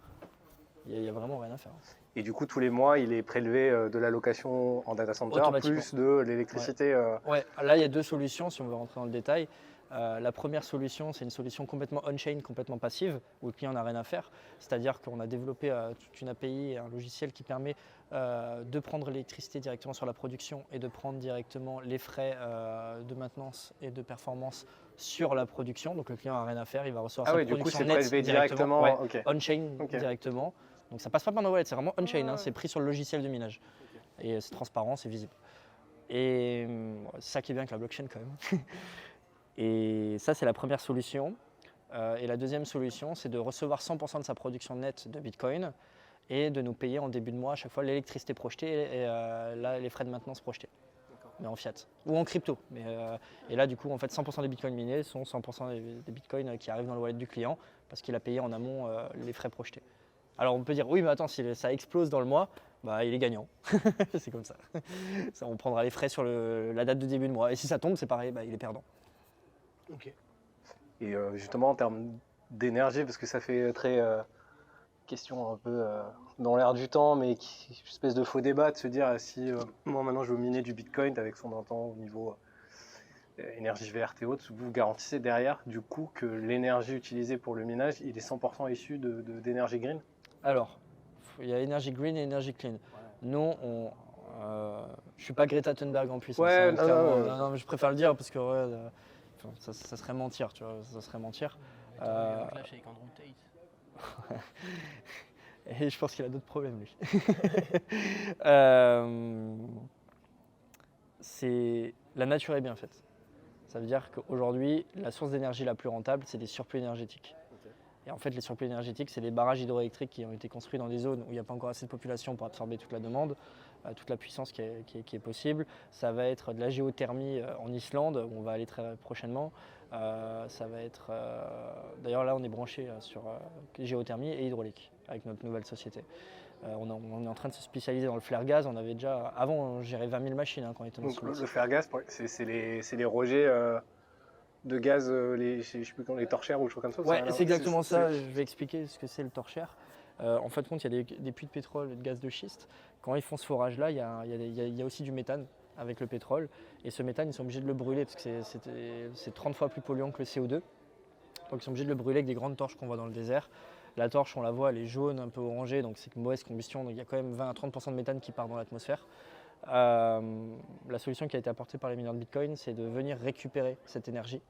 Il n'y a vraiment rien à faire.
Et du coup, tous les mois, il est prélevé de la location en data center plus de l'électricité.
Ouais, là, il y a deux solutions si on veut rentrer dans le détail. La première solution, c'est une solution complètement on-chain, complètement passive, où le client n'a rien à faire. C'est-à-dire qu'on a développé toute une API et un logiciel qui permet de prendre l'électricité directement sur la production et de prendre directement les frais de maintenance et de performance sur la production. Donc le client n'a rien à faire, il va recevoir sa production nette directement, on-chain directement. Donc ça passe pas par nos wallets, c'est vraiment on-chain, c'est pris sur le logiciel de minage. Et c'est transparent, c'est visible. Et c'est ça qui est bien avec la blockchain quand même. Et ça, c'est la première solution. Et la deuxième solution, c'est de recevoir 100% de sa production nette de Bitcoin et de nous payer en début de mois à chaque fois l'électricité projetée et là, les frais de maintenance projetés. Mais en fiat ou en crypto. Et là, du coup, en fait, 100% des Bitcoins minés sont 100% des Bitcoins qui arrivent dans le wallet du client parce qu'il a payé en amont les frais projetés. Alors, on peut dire, oui, mais attends, si ça explose dans le mois, il est gagnant. C'est comme ça. On prendra les frais sur la date de début de mois. Et si ça tombe, c'est pareil, il est perdant.
Okay. Et justement en termes d'énergie, parce que ça fait très question un peu dans l'air du temps, mais une espèce de faux débat de se dire si moi maintenant je veux miner du Bitcoin avec son montant au niveau énergie verte et autres, vous garantissez derrière du coup que l'énergie utilisée pour le minage, il est 100% issu d'énergie green?
Alors, il y a énergie green et énergie clean. Nous, je suis pas Greta Thunberg en puissance.
Ouais,
non, mais je préfère le dire parce que ça serait mentir, tu vois, ça serait mentir.
Attends, il clash avec Andrew Tate.
Et je pense qu'il a d'autres problèmes, lui. La nature est bien faite. Ça veut dire qu'aujourd'hui, la source d'énergie la plus rentable, c'est des surplus énergétiques. Okay. Et en fait, les surplus énergétiques, c'est des barrages hydroélectriques qui ont été construits dans des zones où il n'y a pas encore assez de population pour absorber toute la demande. Toute la puissance qui est possible. Ça va être de la géothermie en Islande, où on va aller très prochainement. Ça va être... D'ailleurs, là, on est branché sur géothermie et hydraulique avec notre nouvelle société. On est en train de se spécialiser dans le flare gaz. On avait déjà... Avant, on gérait 20 000 machines quand on était dans
le flare gaz, c'est les rejets de gaz, je sais plus comment, les torchères ou des choses comme ça.
Ouais, c'est exactement ça. Je vais expliquer ce que c'est le torchère. En fait, il y a des puits de pétrole et de gaz de schiste. Quand ils font ce forage-là, il y a aussi du méthane avec le pétrole. Et ce méthane, ils sont obligés de le brûler parce que c'est 30 fois plus polluant que le CO2. Donc ils sont obligés de le brûler avec des grandes torches qu'on voit dans le désert. La torche, on la voit, elle est jaune, un peu orangée, donc c'est une mauvaise combustion. Donc il y a quand même 20 à 30% de méthane qui part dans l'atmosphère. La solution qui a été apportée par les mineurs de Bitcoin, c'est de venir récupérer cette énergie,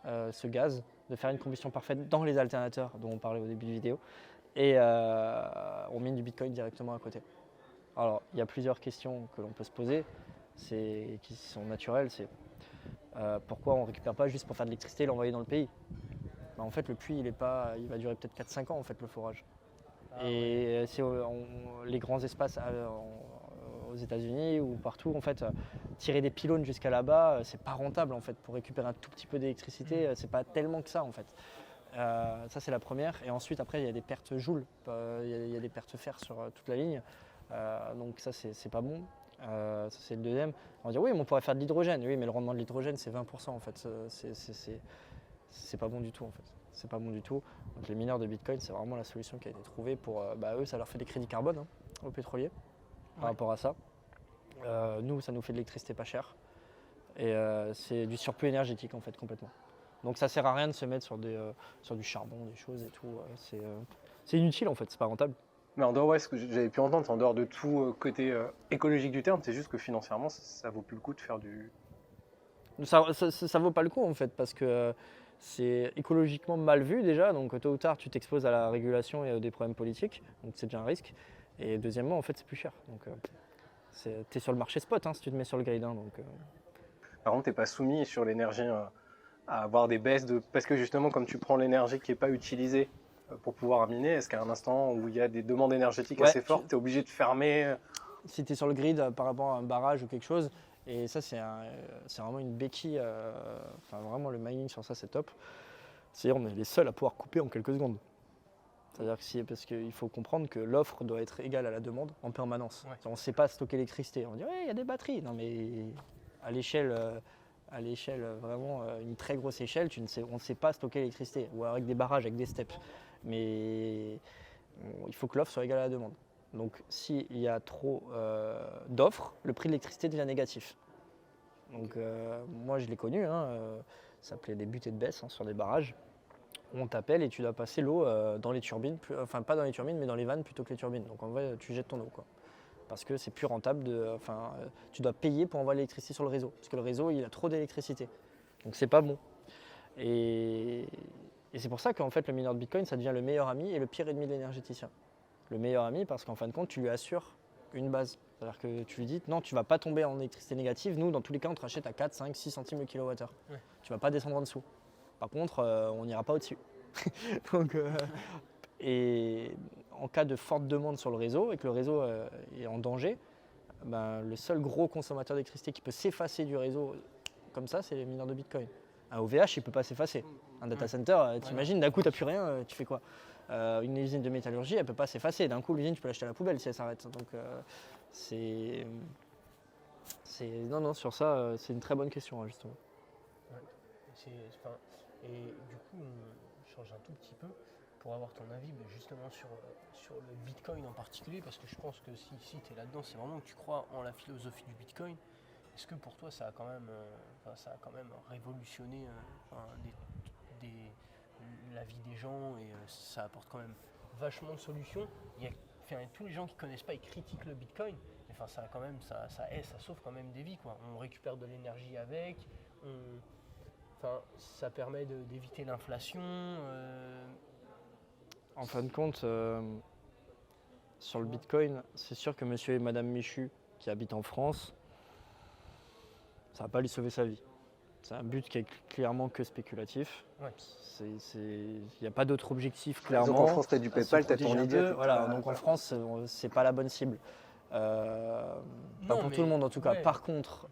ce gaz, de faire une combustion parfaite dans les alternateurs dont on parlait au début de la vidéo. Et on mine du Bitcoin directement à côté. Alors, il y a plusieurs questions que l'on peut se poser, qui sont naturelles. C'est pourquoi on ne récupère pas juste pour faire de l'électricité et l'envoyer dans le pays? En fait, le puits, il va durer peut-être 4-5 ans, en fait, le forage. Et c'est les grands espaces aux États-Unis ou partout, en fait, tirer des pylônes jusqu'à là-bas, c'est pas rentable en fait. Pour récupérer un tout petit peu d'électricité, c'est pas tellement que ça en fait. Ça c'est la première. Et ensuite après il y a des pertes joules, il y a des pertes fer sur toute la ligne. Donc ça c'est pas bon. Ça c'est le deuxième. On va dire oui mais on pourrait faire de l'hydrogène. Oui mais le rendement de l'hydrogène c'est 20% en fait. C'est pas bon du tout en fait. C'est pas bon du tout. Donc les mineurs de Bitcoin c'est vraiment la solution qui a été trouvée pour eux ça leur fait des crédits carbone aux pétroliers par rapport à ça. Nous ça nous fait de l'électricité pas chère. Et c'est du surplus énergétique en fait complètement. Donc ça sert à rien de se mettre sur du charbon, des choses et tout. C'est inutile en fait, c'est pas rentable.
Mais en dehors, ce que j'avais pu entendre, c'est en dehors de tout côté écologique du terme, c'est juste que financièrement, ça vaut plus le coup de faire du.
Ça vaut pas le coup en fait parce que c'est écologiquement mal vu déjà. Donc tôt ou tard, tu t'exposes à la régulation et à des problèmes politiques. Donc c'est déjà un risque. Et deuxièmement, en fait, c'est plus cher. Donc t'es sur le marché spot si tu te mets sur le grid.
Par contre, t'es pas soumis sur l'énergie à avoir des baisses de. Parce que justement, comme tu prends l'énergie qui n'est pas utilisée pour pouvoir miner, est-ce qu'à un instant où il y a des demandes énergétiques assez fortes, tu es obligé de fermer
Si tu es sur le grid par rapport à un barrage ou quelque chose, et ça c'est vraiment une béquille, vraiment le mining sur ça c'est top. C'est-à-dire on est les seuls à pouvoir couper en quelques secondes. C'est-à-dire que parce qu'il faut comprendre que l'offre doit être égale à la demande en permanence. Ouais. On ne sait pas stocker l'électricité. On dit ouais il y a des batteries. Non mais à l'échelle vraiment une très grosse échelle, on ne sait pas stocker l'électricité. Ou avec des barrages, avec des steppes. Mais il faut que l'offre soit égale à la demande. Donc s'il y a trop d'offres, le prix de l'électricité devient négatif. Donc moi je l'ai connu, ça s'appelait des buts et de baisse sur des barrages. On t'appelle et tu dois passer l'eau dans les turbines, enfin pas dans les turbines mais dans les vannes plutôt que les turbines. Donc en vrai tu jettes ton eau quoi. Parce que c'est plus rentable, tu dois payer pour envoyer l'électricité sur le réseau. Parce que le réseau il a trop d'électricité. Donc c'est pas bon. Et c'est pour ça qu'en fait le mineur de Bitcoin ça devient le meilleur ami et le pire ennemi de l'énergéticien. Le meilleur ami parce qu'en fin de compte tu lui assures une base. C'est-à-dire que tu lui dis non tu vas pas tomber en électricité négative, nous dans tous les cas on te rachète à 4, 5, 6 centimes le kilowattheure. Ouais. Tu vas pas descendre en dessous. Par contre on n'ira pas au-dessus. Donc, et en cas de forte demande sur le réseau et que le réseau est en danger, le seul gros consommateur d'électricité qui peut s'effacer du réseau comme ça c'est les mineurs de Bitcoin. Un OVH il ne peut pas s'effacer. Un data center, t'imagines, d'un coup tu n'as plus rien, tu fais quoi? Une usine de métallurgie, elle ne peut pas s'effacer. D'un coup, l'usine, tu peux l'acheter à la poubelle si elle s'arrête. Donc, non, sur ça, c'est une très bonne question, justement.
Ouais. Et du coup, on change un tout petit peu pour avoir ton avis justement sur le Bitcoin en particulier, parce que je pense que si tu es là-dedans, c'est vraiment que tu crois en la philosophie du Bitcoin. Est-ce que pour toi, ça a quand même révolutionné la vie des gens et ça apporte quand même vachement de solutions. Tous les gens qui ne connaissent pas, ils critiquent le Bitcoin. Ça sauve quand même des vies, quoi. On récupère de l'énergie avec, ça permet d'éviter l'inflation.
En fin de compte, sur le Bitcoin, c'est sûr que monsieur et madame Michu, qui habitent en France, ça ne va pas lui sauver sa vie. C'est un but qui est clairement que spéculatif. Ouais. Il n'y a pas d'autre objectif clairement.
Donc en France, tu as du PayPal, tu as ton idée.
Voilà, donc en France, c'est pas la bonne cible. Pas pour tout le monde en tout cas. Par contre,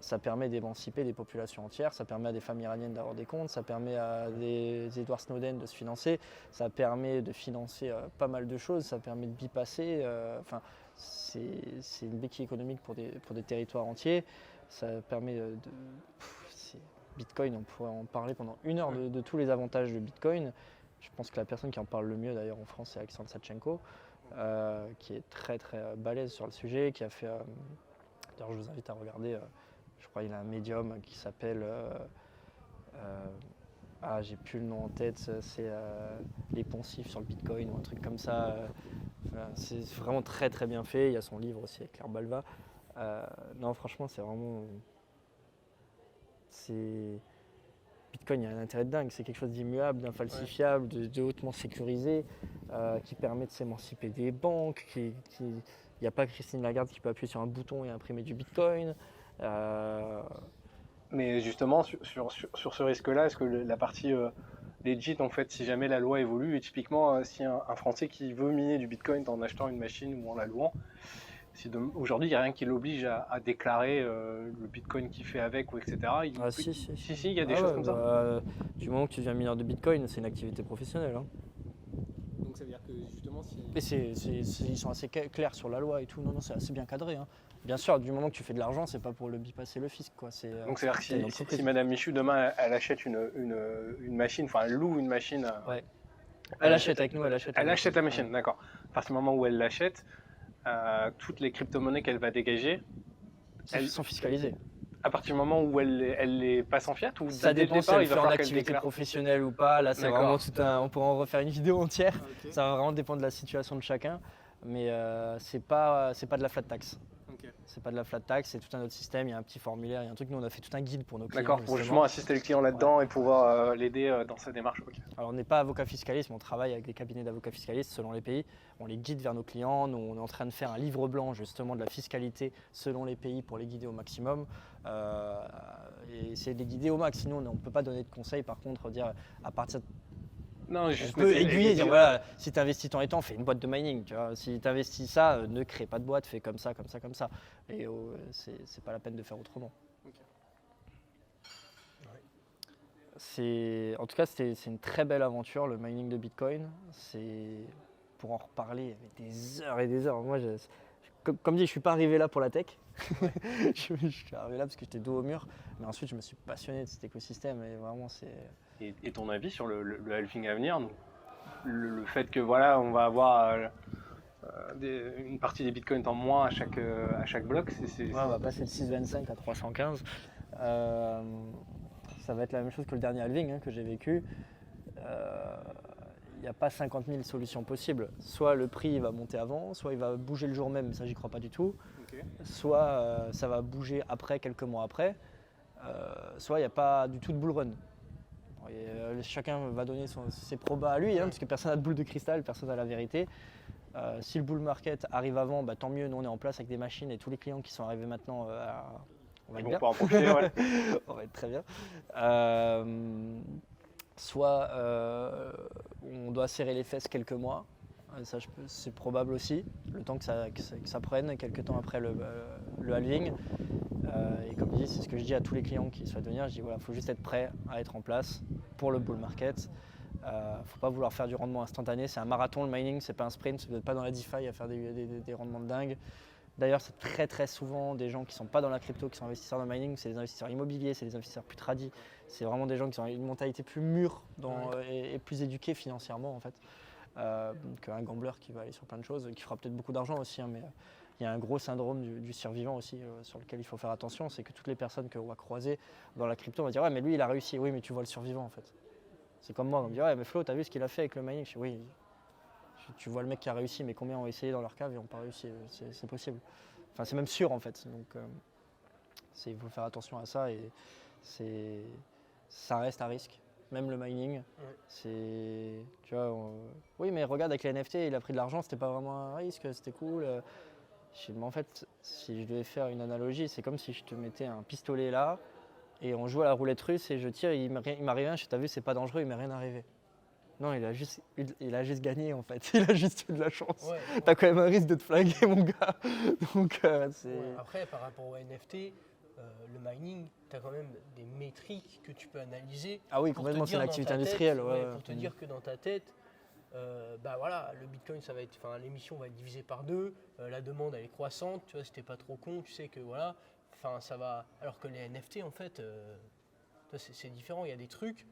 ça permet d'émanciper des populations entières, ça permet à des familles iraniennes d'avoir des comptes, ça permet à des Edward Snowden de se financer, ça permet de financer pas mal de choses, ça permet de bypasser. C'est une béquille économique pour des territoires entiers. Ça permet Bitcoin, on pourrait en parler pendant une heure de tous les avantages de Bitcoin. Je pense que la personne qui en parle le mieux d'ailleurs en France, c'est Alexandre Satchenko, qui est très très balèze sur le sujet, qui a fait. D'ailleurs, je vous invite à regarder. Je crois qu'il a un médium qui s'appelle. J'ai plus le nom en tête. C'est Les Poncifs sur le Bitcoin ou un truc comme ça. C'est vraiment très très bien fait. Il y a son livre aussi avec Claire Balva. Non, franchement, c'est vraiment. Bitcoin, il y a un intérêt de dingue. C'est quelque chose d'immuable, d'infalsifiable, de hautement sécurisé, qui permet de s'émanciper des banques. Il n'y a pas Christine Lagarde qui peut appuyer sur un bouton et imprimer du Bitcoin.
Mais justement, sur ce risque-là, est-ce que la partie legit, en fait, si jamais la loi évolue, et typiquement, si un Français qui veut miner du Bitcoin en achetant une machine ou en la louant, Aujourd'hui, il n'y a rien qui l'oblige à déclarer le bitcoin qu'il fait avec, ou etc. Si, il y a des choses comme ça.
Du moment que tu deviens mineur de bitcoin, c'est une activité professionnelle. Hein.
Donc ça veut dire que justement, si.
Et ils sont assez clairs sur la loi et tout. Non, c'est assez bien cadré. Hein. Bien sûr, du moment que tu fais de l'argent, c'est pas pour le bypasser le fisc. Quoi.
Donc c'est-à-dire que si Madame Michu, demain, elle achète une machine, enfin elle loue une machine.
Ouais. Elle achète avec nous, elle achète
la machine, d'accord. À partir du moment où elle l'achète, toutes les crypto-monnaies qu'elle va dégager,
elles sont fiscalisées.
À partir du moment où elle les passe en fiat, ou
ça dépend si elle fait en activité professionnelle ou pas. Là, c'est vraiment on pourra en refaire une vidéo entière. Okay. Ça va vraiment dépendre de la situation de chacun. Mais c'est pas de la flat tax. Okay. C'est pas de la flat tax, c'est tout un autre système. Il y a un petit formulaire, il y a un truc. Nous, on a fait tout un guide pour nos clients.
D'accord, pour justement assister le client là-dedans et pouvoir l'aider dans sa démarche. Okay.
Alors, on n'est pas avocat fiscaliste, mais on travaille avec des cabinets d'avocats fiscalistes selon les pays. On les guide vers nos clients. Nous, on est en train de faire un livre blanc justement de la fiscalité selon les pays pour les guider au maximum. Et c'est de les guider au max. Sinon, on ne peut pas donner de conseils. Par contre, dire à partir de...
Non,
on peut aiguiller, dire voilà, si tu investis tant et tant, fais une boîte de mining. Tu vois. Si tu investis ça, ne crée pas de boîte, fais comme ça, comme ça, comme ça. Et c'est pas la peine de faire autrement. Okay. En tout cas, c'est une très belle aventure, le mining de Bitcoin. Pour en reparler, il y avait des heures et des heures. Moi, comme dit, je ne suis pas arrivé là pour la tech. Ouais. je suis arrivé là parce que j'étais dos au mur. Mais ensuite, je me suis passionné de cet écosystème. Et vraiment, c'est...
Et ton avis sur le halving à venir, le fait que voilà, on va avoir une partie des bitcoins en moins à chaque bloc,
on va passer de 6,25 à 315. Ça va être la même chose que le dernier halving que j'ai vécu. Il n'y a pas 50 000 solutions possibles. Soit le prix va monter avant, soit il va bouger le jour même, ça j'y crois pas du tout. Okay. Soit ça va bouger après, quelques mois après. Soit il n'y a pas du tout de bull run. Chacun va donner ses probas à lui, parce que personne n'a de boule de cristal, personne n'a la vérité. Si le bull market arrive avant, tant mieux, nous on est en place avec des machines et tous les clients qui sont arrivés maintenant, on va être bien.
En profiter, ouais.
On va être très bien. Soit on doit serrer les fesses quelques mois, ça c'est probable aussi, le temps que ça prenne, quelques temps après le halving. Et comme je dis, c'est ce que je dis à tous les clients qui souhaitent venir, je dis voilà, il faut juste être prêt à être en place pour le bull market. Il ne faut pas vouloir faire du rendement instantané, c'est un marathon le mining, c'est pas un sprint, vous n'êtes pas dans la DeFi à faire des rendements de dingue. D'ailleurs, c'est très souvent des gens qui ne sont pas dans la crypto, qui sont investisseurs dans le mining, c'est des investisseurs immobiliers, c'est des investisseurs plus tradis, c'est vraiment des gens qui ont une mentalité plus mûre et plus éduqués financièrement en fait, qu'un gambler qui va aller sur plein de choses, qui fera peut-être beaucoup d'argent aussi, mais il y a un gros syndrome du survivant aussi sur lequel il faut faire attention, c'est que toutes les personnes qu'on va croiser dans la crypto, on va dire ouais mais lui il a réussi, oui mais tu vois le survivant en fait. C'est comme moi, on me dit ouais mais Flo, t'as vu ce qu'il a fait avec le mining? Je dis oui. Tu vois le mec qui a réussi, mais combien ont essayé dans leur cave et n'ont pas réussi? C'est possible. Enfin, c'est même sûr en fait. Donc, il faut faire attention à ça et ça reste à risque. Même le mining, tu vois, oui, mais regarde avec les NFT, il a pris de l'argent, c'était pas vraiment un risque, c'était cool. Mais en fait, si je devais faire une analogie, c'est comme si je te mettais un pistolet là et on joue à la roulette russe et je tire, il m'arrive rien. Je t'ai vu, c'est pas dangereux, il m'est rien arrivé. Non, il a juste gagné en fait, il a juste eu de la chance. Ouais. T'as quand même un risque de te flinguer mon gars. Donc,
Après, par rapport au NFT, le mining, t'as quand même des métriques que tu peux analyser.
Ah oui, complètement, c'est une activité industrielle.
Pour te dire que dans ta tête, voilà, le Bitcoin, l'émission va être divisée par 2, la demande elle est croissante, tu vois, si t'es pas trop con, tu sais que voilà, ça va. Alors que les NFT en fait, c'est différent, il y a des trucs.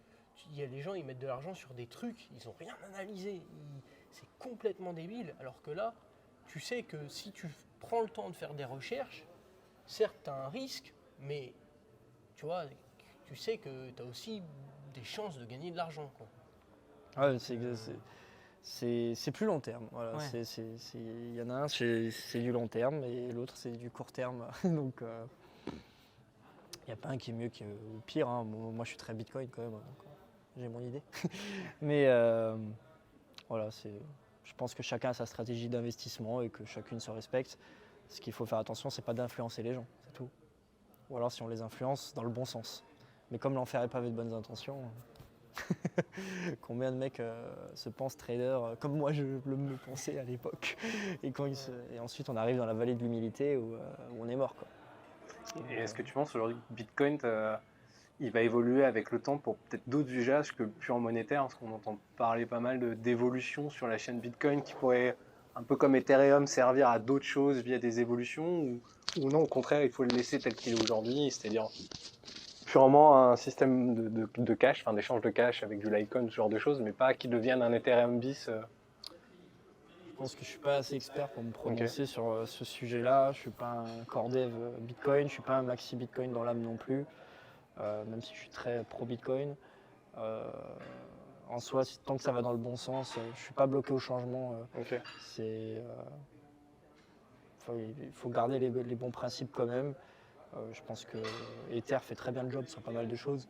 Il y a des gens, ils mettent de l'argent sur des trucs, ils n'ont rien analysé. C'est complètement débile. Alors que là, tu sais que si tu prends le temps de faire des recherches, certes, tu as un risque, mais tu vois, tu sais que tu as aussi des chances de gagner de l'argent.
Ouais, c'est plus long terme. Voilà. Ouais. Il y en a un, c'est du long terme, et l'autre, c'est du court terme. Donc, il n'y a pas un qui est mieux ou pire. Hein. Moi, je suis très Bitcoin quand même. Donc, j'ai mon idée. Mais voilà, je pense que chacun a sa stratégie d'investissement et que chacune se respecte. Ce qu'il faut faire attention, c'est pas d'influencer les gens, c'est tout. Ou alors si on les influence dans le bon sens. Mais comme l'enfer est pavé de bonnes intentions, Combien de mecs se pensent traders comme moi je me pensais à l'époque. Et ensuite on arrive dans la vallée de l'humilité où on est mort, quoi.
Et est-ce que tu penses aujourd'hui que Bitcoin, il va évoluer avec le temps pour peut-être d'autres usages que purement monétaires, parce qu'on entend parler pas mal d'évolutions sur la chaîne Bitcoin qui pourrait, un peu comme Ethereum, servir à d'autres choses via des évolutions, ou non, au contraire, il faut le laisser tel qu'il est aujourd'hui, c'est-à-dire purement un système de cash, enfin d'échange de cash avec du Litecoin, ce genre de choses, mais pas qu'il devienne un Ethereum bis.
Je pense que je suis pas assez expert pour me prononcer sur ce sujet-là. Je suis pas un core dev Bitcoin, je suis pas un maxi Bitcoin dans l'âme non plus, même si je suis très pro Bitcoin. En soi, tant que ça va dans le bon sens, je suis pas bloqué au changement. Il faut garder les bons principes quand même. Je pense que Ether fait très bien le job sur pas mal de choses,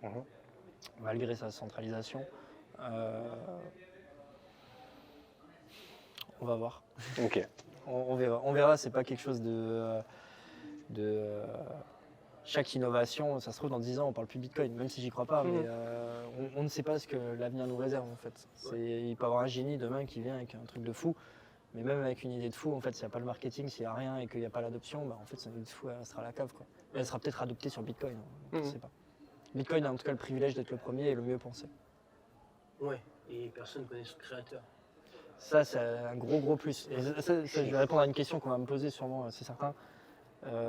malgré sa centralisation. On va voir. On verra, c'est pas quelque chose chaque innovation, ça se trouve dans 10 ans on parle plus Bitcoin, même si j'y crois pas, mais on ne sait pas ce que l'avenir nous réserve en fait. Il peut y avoir un génie demain qui vient avec un truc de fou, mais même avec une idée de fou, en fait, s'il n'y a pas le marketing, s'il n'y a rien et qu'il n'y a pas l'adoption, bah, en fait, cette idée de fou, elle sera à la cave, quoi. Elle sera peut-être adoptée sur Bitcoin, je ne sais pas. Bitcoin a en tout cas le privilège d'être le premier et le mieux pensé.
Ouais, et personne ne connaît son créateur.
Ça, c'est un gros plus. Et ça, je vais répondre à une question qu'on va me poser sûrement, c'est certain.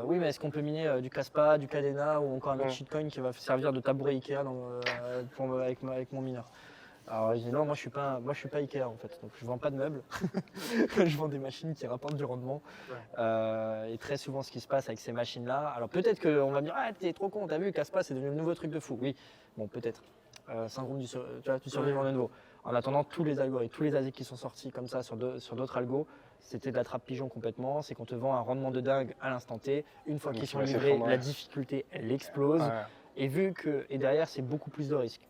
Oui, mais est-ce qu'on peut miner du Kaspa, du Kadena ou encore un autre shitcoin qui va servir de tabouret Ikea avec mon mineur? Alors je dis non, moi je suis pas Ikea en fait, donc je vends pas de meubles, je vends des machines qui rapportent du rendement. Et très souvent ce qui se passe avec ces machines-là, alors peut-être qu'on va me dire ah t'es trop con, t'as vu Kaspa c'est devenu le nouveau truc de fou. Oui, bon peut-être. Syndrome du survivant de nouveau. En attendant, tous les algorithmes, tous les ASIC qui sont sortis comme ça sur d'autres algos, c'était de la trappe pigeon complètement. C'est qu'on te vend un rendement de dingue à l'instant T. Une fois qu'ils sont livrés, la difficulté elle explose. Et et derrière c'est beaucoup plus de risques.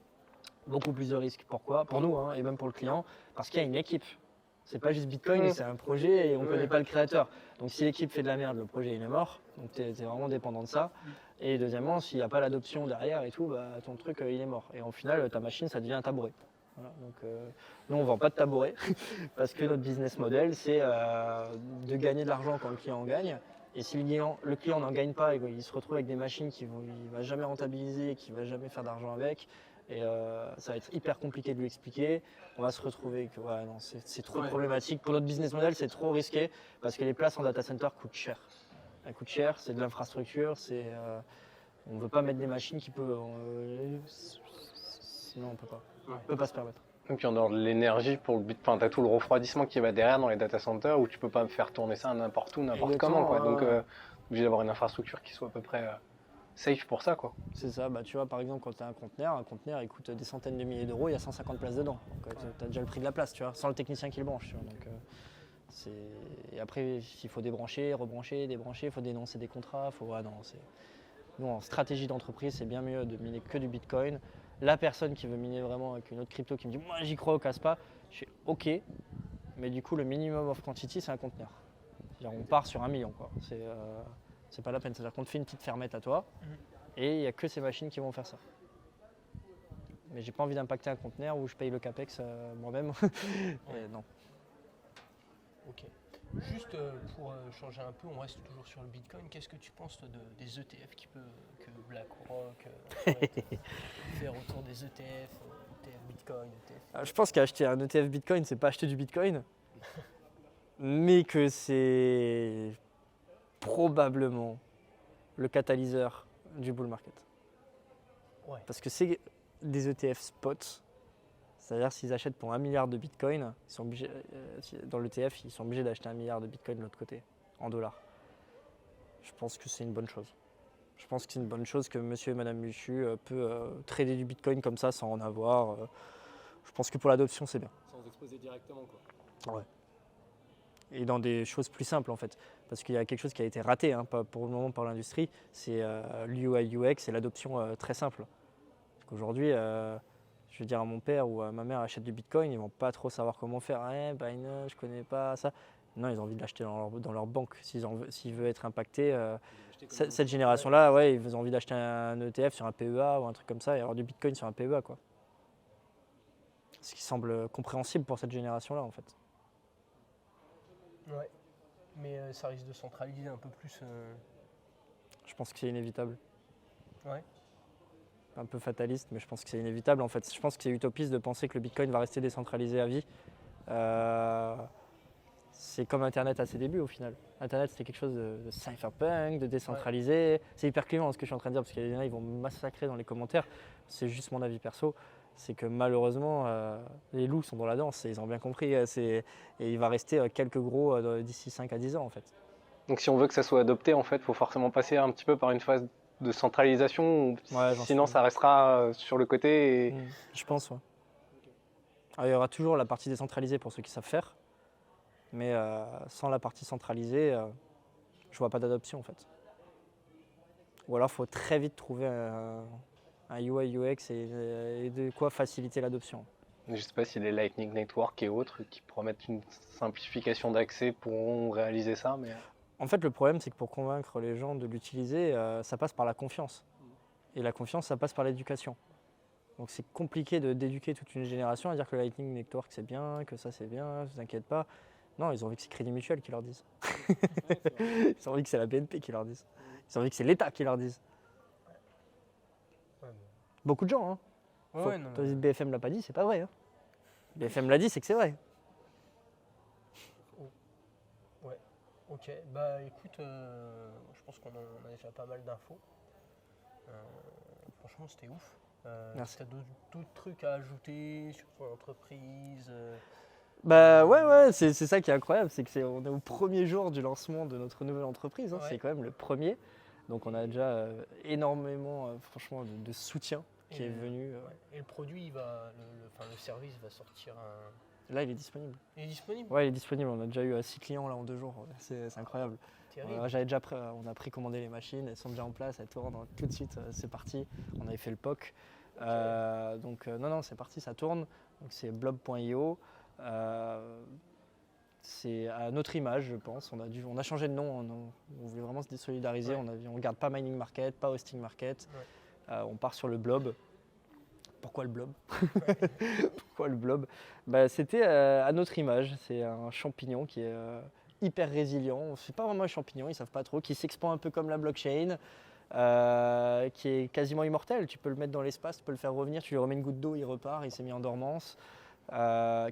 Beaucoup plus de risques. Pourquoi? Pour nous et même pour le client, parce qu'il y a une équipe. C'est pas juste Bitcoin, c'est un projet et on ne connaît pas le créateur. Donc si l'équipe fait de la merde, le projet il est mort. Donc tu es vraiment dépendant de ça. Et deuxièmement, s'il n'y a pas l'adoption derrière et tout, bah, ton truc il est mort. Et au final, ta machine ça devient un tabouret. Voilà, donc, nous on ne vend pas de tabouret parce que notre business model c'est de gagner de l'argent quand le client en gagne. Et si le client n'en gagne pas, il se retrouve avec des machines qu'il ne va jamais rentabiliser, qu'il ne va jamais faire d'argent avec. Et ça va être hyper compliqué de lui expliquer. On va se retrouver que c'est trop problématique. Pour notre business model, c'est trop risqué parce que les places en data center coûtent cher. Elles coûtent cher, c'est de l'infrastructure, on ne veut pas mettre des machines qui peuvent. Sinon, on peut pas. On peut pas se permettre.
Et puis en dehors de l'énergie, tu as tout le refroidissement qui va derrière dans les data centers où tu peux pas me faire tourner ça n'importe où, n'importe comment. Quoi. Donc, obligé d'avoir une infrastructure qui soit à peu près safe pour ça, quoi.
C'est ça, bah, tu vois par exemple quand tu as un conteneur il coûte des centaines de milliers d'euros, il y a 150 places dedans. Donc tu as déjà le prix de la place, tu vois, sans le technicien qui le branche. Tu vois, donc, et après il faut débrancher, rebrancher, débrancher, il faut dénoncer des contrats. Nous en stratégie d'entreprise c'est bien mieux de miner que du Bitcoin. La personne qui veut miner vraiment avec une autre crypto qui me dit moi j'y crois au Kaspa, je suis ok, mais du coup le minimum of quantity c'est un conteneur. On part sur 1 million quoi. C'est pas la peine, c'est-à-dire qu'on te fait une petite fermette à toi et il n'y a que ces machines qui vont faire ça. Mais j'ai pas envie d'impacter un conteneur où je paye le capex moi-même. Non.
Ok. Juste pour changer un peu, on reste toujours sur le Bitcoin. Qu'est-ce que tu penses toi, des ETF que BlackRock faire autour des ETF, ETF Bitcoin, ETF?
Alors, je pense qu'acheter un ETF Bitcoin, c'est pas acheter du Bitcoin, mais que c'est probablement le catalyseur du bull market.
Ouais.
Parce que c'est des ETF spot, c'est-à-dire s'ils achètent pour 1 milliard de Bitcoin, ils sont obligés, dans l'ETF, ils sont obligés d'acheter 1 milliard de Bitcoin de l'autre côté, en dollars. Je pense que c'est une bonne chose. Je pense que c'est une bonne chose que monsieur et madame Michu peut trader du Bitcoin comme ça sans en avoir. Je pense que pour l'adoption, c'est bien.
Sans exposer directement, quoi.
Ouais. Et dans des choses plus simples en fait. Parce qu'il y a quelque chose qui a été raté pour le moment par l'industrie, c'est l'UI UX et l'adoption très simple. Parce qu'aujourd'hui, je veux dire à mon père ou à ma mère achètent du Bitcoin, ils ne vont pas trop savoir comment faire. Binance, je ne connais pas ça. Non, ils ont envie de l'acheter dans leur banque. S'ils veulent être impactés, cette génération-là, ouais, ils ont envie d'acheter un ETF sur un PEA ou un truc comme ça et avoir du Bitcoin sur un PEA. Quoi. Ce qui semble compréhensible pour cette génération-là, en fait.
Ouais. Mais ça risque de centraliser un peu plus.
Je pense que c'est inévitable.
Ouais.
Un peu fataliste, mais je pense que c'est inévitable, en fait. Je pense que c'est utopiste de penser que le Bitcoin va rester décentralisé à vie. C'est comme Internet à ses débuts, au final. Internet, c'était quelque chose de cypherpunk, de décentralisé. C'est hyper clivant ce que je suis en train de dire, parce qu'il y en a, ils vont me massacrer dans les commentaires. C'est juste mon avis perso. C'est que malheureusement, les loups sont dans la danse, et ils ont bien compris. Et il va rester quelques gros d'ici 5 à 10 ans, en fait.
Donc si on veut que ça soit adopté, en fait, il faut forcément passer un petit peu par une phase de centralisation,
Ouais,
sinon ça restera sur le côté.
Je pense, ouais. Alors, il y aura toujours la partie décentralisée pour ceux qui savent faire, mais sans la partie centralisée, je vois pas d'adoption, en fait. Ou alors, il faut très vite trouver un UI UX et de quoi faciliter l'adoption.
Je ne sais pas si les Lightning Network et autres qui promettent une simplification d'accès pourront réaliser ça, mais...
En fait, le problème, c'est que pour convaincre les gens de l'utiliser, ça passe par la confiance. Et la confiance, ça passe par l'éducation. Donc c'est compliqué d'éduquer toute une génération à dire que le Lightning Network c'est bien, que ça c'est bien, ne vous inquiétez pas. Non, ils ont envie que c'est Crédit Mutuel qui leur dise. Ils ont envie que c'est la BNP qui leur dise. Ils ont envie que c'est l'État qui leur dise.
Ouais,
Beaucoup de gens, hein.
ouais, non,
BFM l'a pas dit, c'est pas vrai. Hein. BFM l'a dit, c'est que c'est vrai.
Ouais. Ok. Bah écoute, je pense qu'on a déjà pas mal d'infos. Franchement, c'était ouf.
Merci.
Si t'as d'autres trucs à ajouter sur ton entreprise
Bah ouais, c'est ça qui est incroyable, c'est qu'on est au premier jour du lancement de notre nouvelle entreprise, hein.
Ouais.
C'est quand même le premier. Donc on a déjà énormément franchement de soutien qui est venu.
Ouais. Et le produit, le service va sortir
Là il est disponible.
Il est disponible.
Ouais, il est disponible, on a déjà eu 6 clients là en 2 jours, c'est incroyable.
Terrible.
On a précommandé les machines, elles sont déjà en place, elles tournent tout de suite, c'est parti. On avait fait le POC. Donc non, c'est parti, ça tourne. Donc c'est blob.io. C'est à notre image, je pense. On a changé de nom, on voulait vraiment se désolidariser.
Ouais.
On ne garde pas Mining Market, pas Hosting Market. Ouais. On part sur le blob. Pourquoi le blob? Pourquoi le blob? C'était à notre image. C'est un champignon qui est hyper résilient. C'est pas vraiment un champignon, ils savent pas trop, qui s'expand un peu comme la blockchain. Qui est quasiment immortel. Tu peux le mettre dans l'espace, tu peux le faire revenir, tu lui remets une goutte d'eau, il repart, il s'est mis en dormance.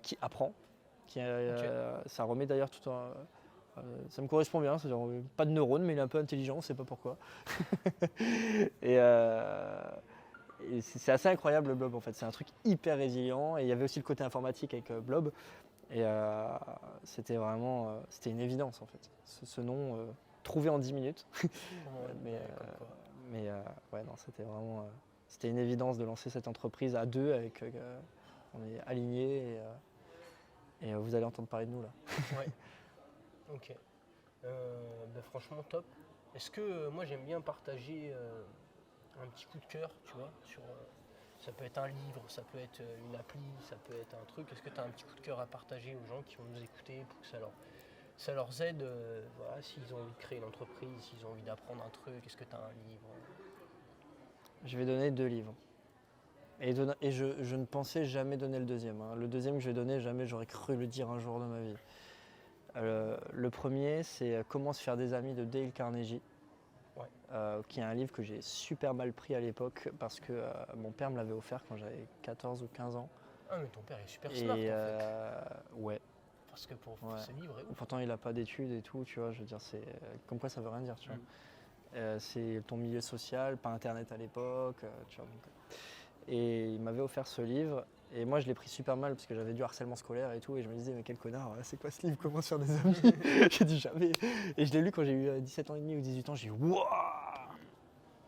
Qui apprend. Ça remet d'ailleurs tout un. Ça me correspond bien, c'est-à-dire pas de neurones, mais il est un peu intelligent, on ne sait pas pourquoi. et c'est assez incroyable le blob en fait, c'est un truc hyper résilient. Et il y avait aussi le côté informatique avec blob. Et c'était vraiment c'était une évidence en fait. Ce nom trouvé en 10 minutes. Ouais, non, c'était vraiment c'était une évidence de lancer cette entreprise à deux avec on est alignés et vous allez entendre parler de nous là.
Ouais. Ok. Franchement top. Est-ce que moi j'aime bien partager un petit coup de cœur, tu vois, sur ça peut être un livre, ça peut être une appli, ça peut être un truc. Est-ce que tu as un petit coup de cœur à partager aux gens qui vont nous écouter pour que ça leur aide, voilà, s'ils ont envie de créer une entreprise, s'ils ont envie d'apprendre un truc, est-ce que tu as un livre?
Je vais donner 2 livres. Et je ne pensais jamais donner le deuxième. Hein. Le deuxième que je vais donner, jamais j'aurais cru le dire un jour de ma vie. Le premier, c'est Comment se faire des amis de Dale Carnegie, qui est un livre que j'ai super mal pris à l'époque parce que mon père me l'avait offert quand j'avais 14 ou 15 ans.
Ah mais ton père est super smart en fait.
Ouais.
Parce que pour ce livre est ouf.
Pourtant il n'a pas d'études et tout, tu vois, je veux dire, c'est comme quoi ça veut rien dire, tu vois. C'est ton milieu social, pas internet à l'époque, tu vois. Et il m'avait offert ce livre. Et moi, je l'ai pris super mal parce que j'avais du harcèlement scolaire et tout. Et je me disais, mais quel connard, c'est quoi ce livre? Comment se faire des amis? J'ai dit jamais. Et je l'ai lu quand j'ai eu 17 ans et demi ou 18 ans. J'ai eu waouh!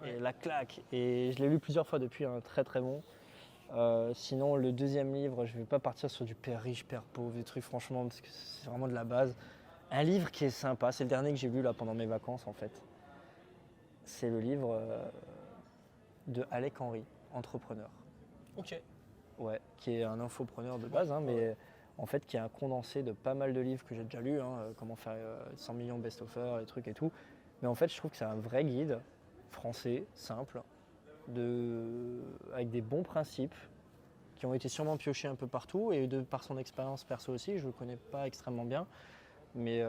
Et la claque. Et je l'ai lu plusieurs fois depuis, très très bon. Sinon, le deuxième livre, je ne vais pas partir sur du père riche, père pauvre, des trucs franchement, parce que c'est vraiment de la base. Un livre qui est sympa, c'est le dernier que j'ai lu là pendant mes vacances en fait. C'est le livre de Alec Henry, entrepreneur.
Ok.
Ouais, qui est un infopreneur de base, mais en fait qui est un condensé de pas mal de livres que j'ai déjà lus, comment faire 100 millions best-offer, les trucs et tout. Mais en fait, je trouve que c'est un vrai guide français, simple, avec des bons principes, qui ont été sûrement piochés un peu partout, et de par son expérience perso aussi, je ne le connais pas extrêmement bien, mais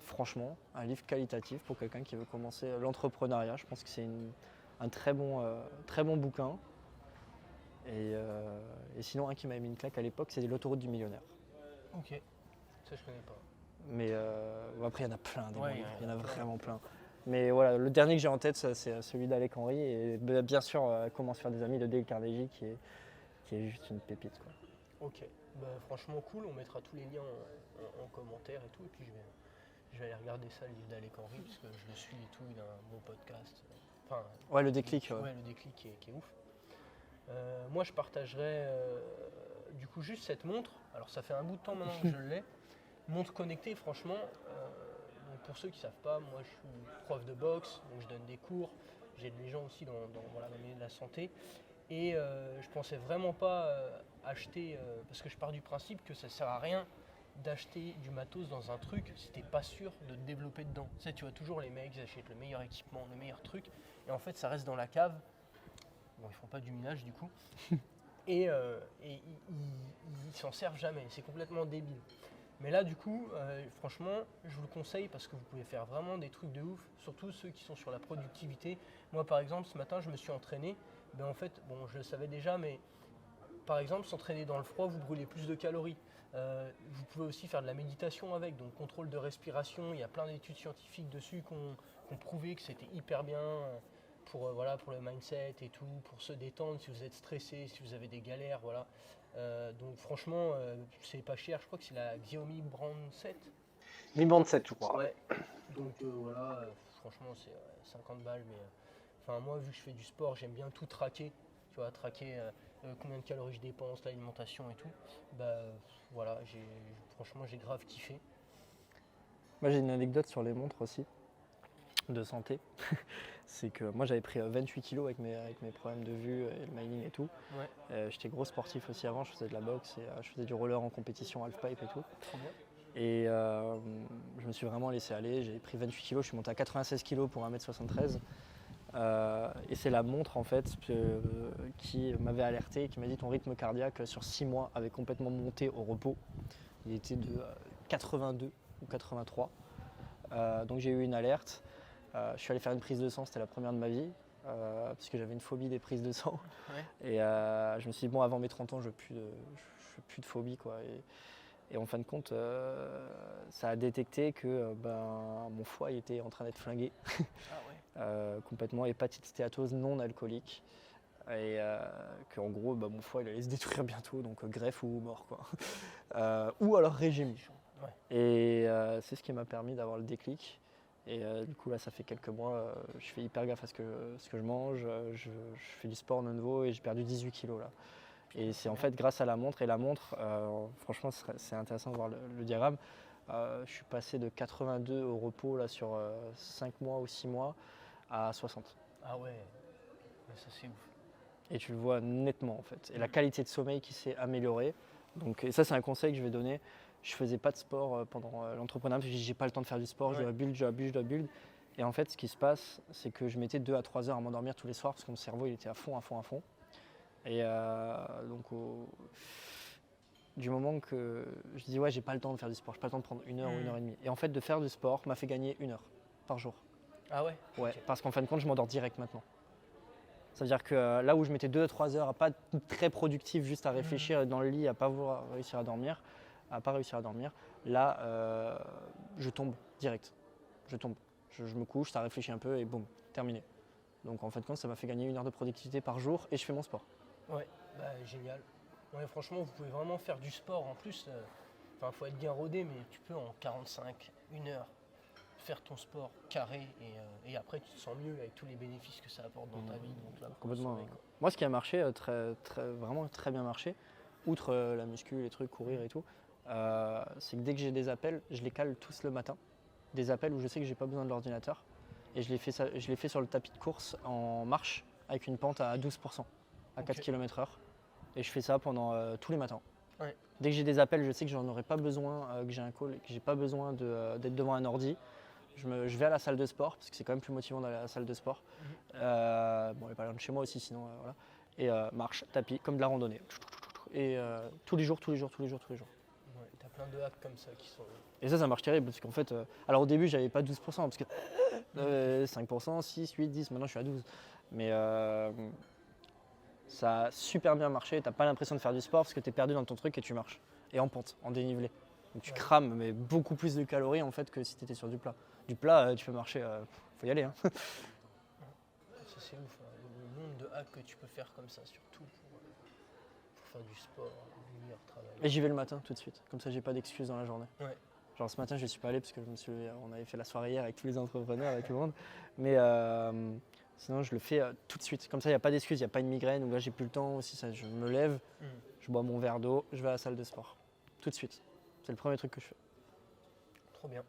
franchement, un livre qualitatif pour quelqu'un qui veut commencer l'entrepreneuriat. Je pense que c'est un très bon bouquin. Et sinon, un qui m'avait mis une claque à l'époque, c'est L'autoroute du millionnaire.
Ok, ça je connais pas.
Mais après, il y en a plein, des bons
Ouais,
livres.
il y en a plein.
Vraiment plein. Mais voilà, le dernier que j'ai en tête, c'est celui d'Alec Henry. Et bien sûr, Comment se faire des amis de Dale Carnegie, qui est juste une pépite, quoi.
Ok, bah, franchement cool, on mettra tous les liens en commentaire et tout, et puis je vais aller regarder ça, le livre d'Alec Henry, parce que je le suis et tout, il a un bon podcast. Enfin,
Ouais, le déclic.
ouais, le déclic qui est ouf. Moi je partagerais du coup juste cette montre, alors ça fait un bout de temps maintenant que je l'ai, montre connectée franchement, donc pour ceux qui ne savent pas, moi je suis prof de boxe, donc je donne des cours, j'aide les gens aussi voilà, dans le milieu de la santé, et je pensais vraiment pas acheter, parce que je pars du principe que ça sert à rien d'acheter du matos dans un truc si t'es pas sûr de te développer dedans. Tu sais, tu vois toujours les mecs, ils achètent le meilleur équipement, le meilleur truc, et en fait ça reste dans la cave. Bon, ils font pas du minage du coup. Et ils s'en servent jamais. C'est complètement débile. Mais là, du coup, franchement, je vous le conseille parce que vous pouvez faire vraiment des trucs de ouf, surtout ceux qui sont sur la productivité. Moi, par exemple, ce matin, je me suis entraîné. Ben, en fait, bon, je le savais déjà, mais par exemple, s'entraîner dans le froid, vous brûlez plus de calories. Vous pouvez aussi faire de la méditation avec, donc contrôle de respiration. Il y a plein d'études scientifiques dessus qui ont prouvé que c'était hyper bien. Voilà, pour le mindset et tout, pour se détendre si vous êtes stressé, si vous avez des galères, voilà. Donc franchement, c'est pas cher, je crois que c'est la Xiaomi Brand 7.
Mi Band 7, je crois.
Ouais. Donc voilà, franchement c'est 50 balles, mais enfin moi vu que je fais du sport, j'aime bien tout traquer, tu vois, traquer combien de calories je dépense, l'alimentation et tout. Bah voilà, franchement j'ai grave kiffé.
Moi, j'ai une anecdote sur les montres aussi, de santé. C'est que moi j'avais pris 28 kilos avec mes problèmes de vue et le mining et tout.
Ouais.
J'étais gros sportif aussi avant, je faisais de la boxe et je faisais du roller en compétition, halfpipe et tout.
Trop bien.
Et je me suis vraiment laissé aller, j'ai pris 28 kilos, je suis monté à 96 kilos pour 1m73. Et c'est la montre en fait qui m'avait alerté, qui m'a dit ton rythme cardiaque sur 6 mois avait complètement monté au repos. Il était de 82 ou 83. Donc j'ai eu une alerte. Je suis allé faire une prise de sang, c'était la première de ma vie, parce que j'avais une phobie des prises de sang.
Ouais.
Et je me suis dit, bon, avant mes 30 ans, je n'ai plus de phobie, quoi. Et en fin de compte, ça a détecté que mon foie était en train d'être flingué,
Ah ouais.
complètement hépatite stéatose non alcoolique. Et qu'en gros, mon foie il allait se détruire bientôt, donc greffe ou mort, quoi. Ou alors régime.
Ouais.
Et c'est ce qui m'a permis d'avoir le déclic. Et du coup là ça fait quelques mois, je fais hyper gaffe à ce que je mange, je fais du sport de nouveau et j'ai perdu 18 kilos là. Et c'est en fait grâce à la montre, et la montre, franchement c'est intéressant de voir le diagramme. Je suis passé de 82 au repos là sur 5 mois ou 6 mois à 60.
Ah ouais, ça c'est ouf.
Et tu le vois nettement en fait. Et la qualité de sommeil qui s'est améliorée. Donc, et ça c'est un conseil que je vais donner. Je faisais pas de sport pendant l'entrepreneuriat parce que j'ai pas le temps de faire du sport, je dois build. Et en fait ce qui se passe, c'est que je mettais 2 à 3 heures à m'endormir tous les soirs parce que mon cerveau il était à fond. Et donc du moment que je dis ouais j'ai pas le temps de faire du sport, j'ai pas le temps de prendre 1 heure ou 1h30. Et en fait de faire du sport m'a fait gagner 1 heure par jour.
Ah ouais.
Ouais,
Okay.
parce qu'en fin de compte je m'endors direct maintenant. Ça veut dire que là où je mettais 2 à 3 heures à pas être très productif, juste à réfléchir dans le lit, à pas réussir à dormir, là je tombe direct. Je me couche, ça réfléchit un peu et boum, terminé. Donc en fin de compte ça m'a fait gagner 1 heure de productivité par jour et je fais mon sport.
Ouais, génial. Ouais, franchement, vous pouvez vraiment faire du sport en plus. Faut être bien rodé, mais tu peux en 45, 1 heure, faire ton sport carré et après tu te sens mieux avec tous les bénéfices que ça apporte dans ta vie. Donc là,
complètement. Moi, ce qui a marché, vraiment très bien marché, outre la muscu, les trucs, courir et tout, c'est que dès que j'ai des appels, je les cale tous le matin. Des appels où je sais que j'ai pas besoin de l'ordinateur. Et je les fais sur le tapis de course en marche avec une pente à 12%, à 4 km/h. Et je fais ça pendant tous les matins.
Ouais.
Dès que j'ai des appels, je sais que j'en aurai pas besoin, que j'ai un call, que j'ai pas besoin d'être devant un ordi. Je vais à la salle de sport, parce que c'est quand même plus motivant d'aller à la salle de sport. Bon, elle est pas loin de chez moi aussi, sinon voilà. et marche, tapis, comme de la randonnée. Et tous les jours.
Ouais, t'as plein de hacks comme ça qui sont.
Et ça marche terrible parce qu'en fait, alors au début j'avais pas 12% parce que 5%, 6, 8, 10, maintenant je suis à 12. Mais ça a super bien marché, t'as pas l'impression de faire du sport parce que t'es perdu dans ton truc et tu marches. Et en pente, en dénivelé. Donc tu crames mais beaucoup plus de calories en fait que si t'étais sur du plat. Du plat, tu peux marcher, faut y aller. Hein.
Ça c'est ouf, hein, le nombre de hacks que tu peux faire comme ça, surtout pour faire du sport, du meilleur travail.
Et j'y vais le matin tout de suite, comme ça j'ai pas d'excuses dans la journée.
Ouais.
Genre ce matin je suis pas allé parce que on avait fait la soirée hier avec tous les entrepreneurs, avec tout le monde. Mais sinon je le fais tout de suite, comme ça il n'y a pas d'excuses, il n'y a pas une migraine ou là j'ai plus le temps aussi, ça, je me lève, je bois mon verre d'eau, je vais à la salle de sport, tout de suite. C'est le premier truc que je fais.
Trop bien.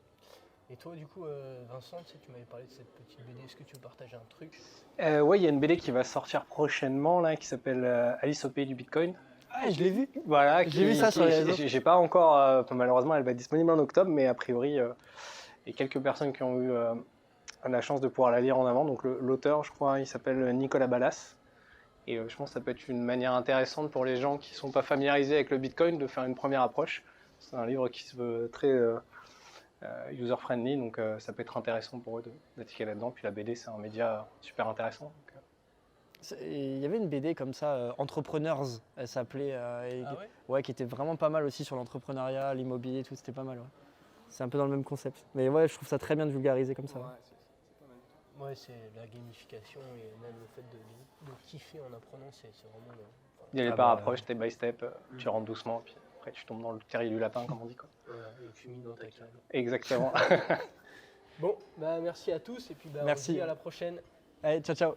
Et toi du coup Vincent, tu m'avais parlé de cette petite BD, est-ce que tu veux partager un truc?
Ouais, il y a une BD qui va sortir prochainement là, qui s'appelle Alice au pays du Bitcoin.
Ah je l'ai vu.
Voilà,
J'ai vu ça sur les réseaux.
J'ai pas encore, malheureusement elle va être disponible en octobre, mais a priori il y a quelques personnes qui ont eu la chance de pouvoir la lire en avant. Donc l'auteur, je crois, il s'appelle Nicolas Ballas. Et je pense que ça peut être une manière intéressante pour les gens qui ne sont pas familiarisés avec le Bitcoin de faire une première approche. C'est un livre qui se veut très user-friendly, donc ça peut être intéressant pour eux d'attaquer là-dedans. Puis la BD, c'est un média super intéressant. Donc,
Il y avait une BD comme ça, Entrepreneurs, elle s'appelait,
ouais
qui était vraiment pas mal aussi sur l'entrepreneuriat, l'immobilier et tout, c'était pas mal. Ouais. C'est un peu dans le même concept. Mais ouais, je trouve ça très bien de vulgariser comme ça.
Ouais,
Ouais.
c'est pas mal.
Ouais, c'est la gamification et même le fait de kiffer en apprenant, c'est vraiment
il y a les
Ah
par
bah,
approche, step by step, tu rentres doucement, puis après tu tombes dans le terrier du lapin, comme on dit. Quoi.
voilà, et tu mis dans ta cave.
Exactement.
Bon, bah merci à tous et puis bah, on se
Merci.
dit à la prochaine.
Allez, ciao ciao.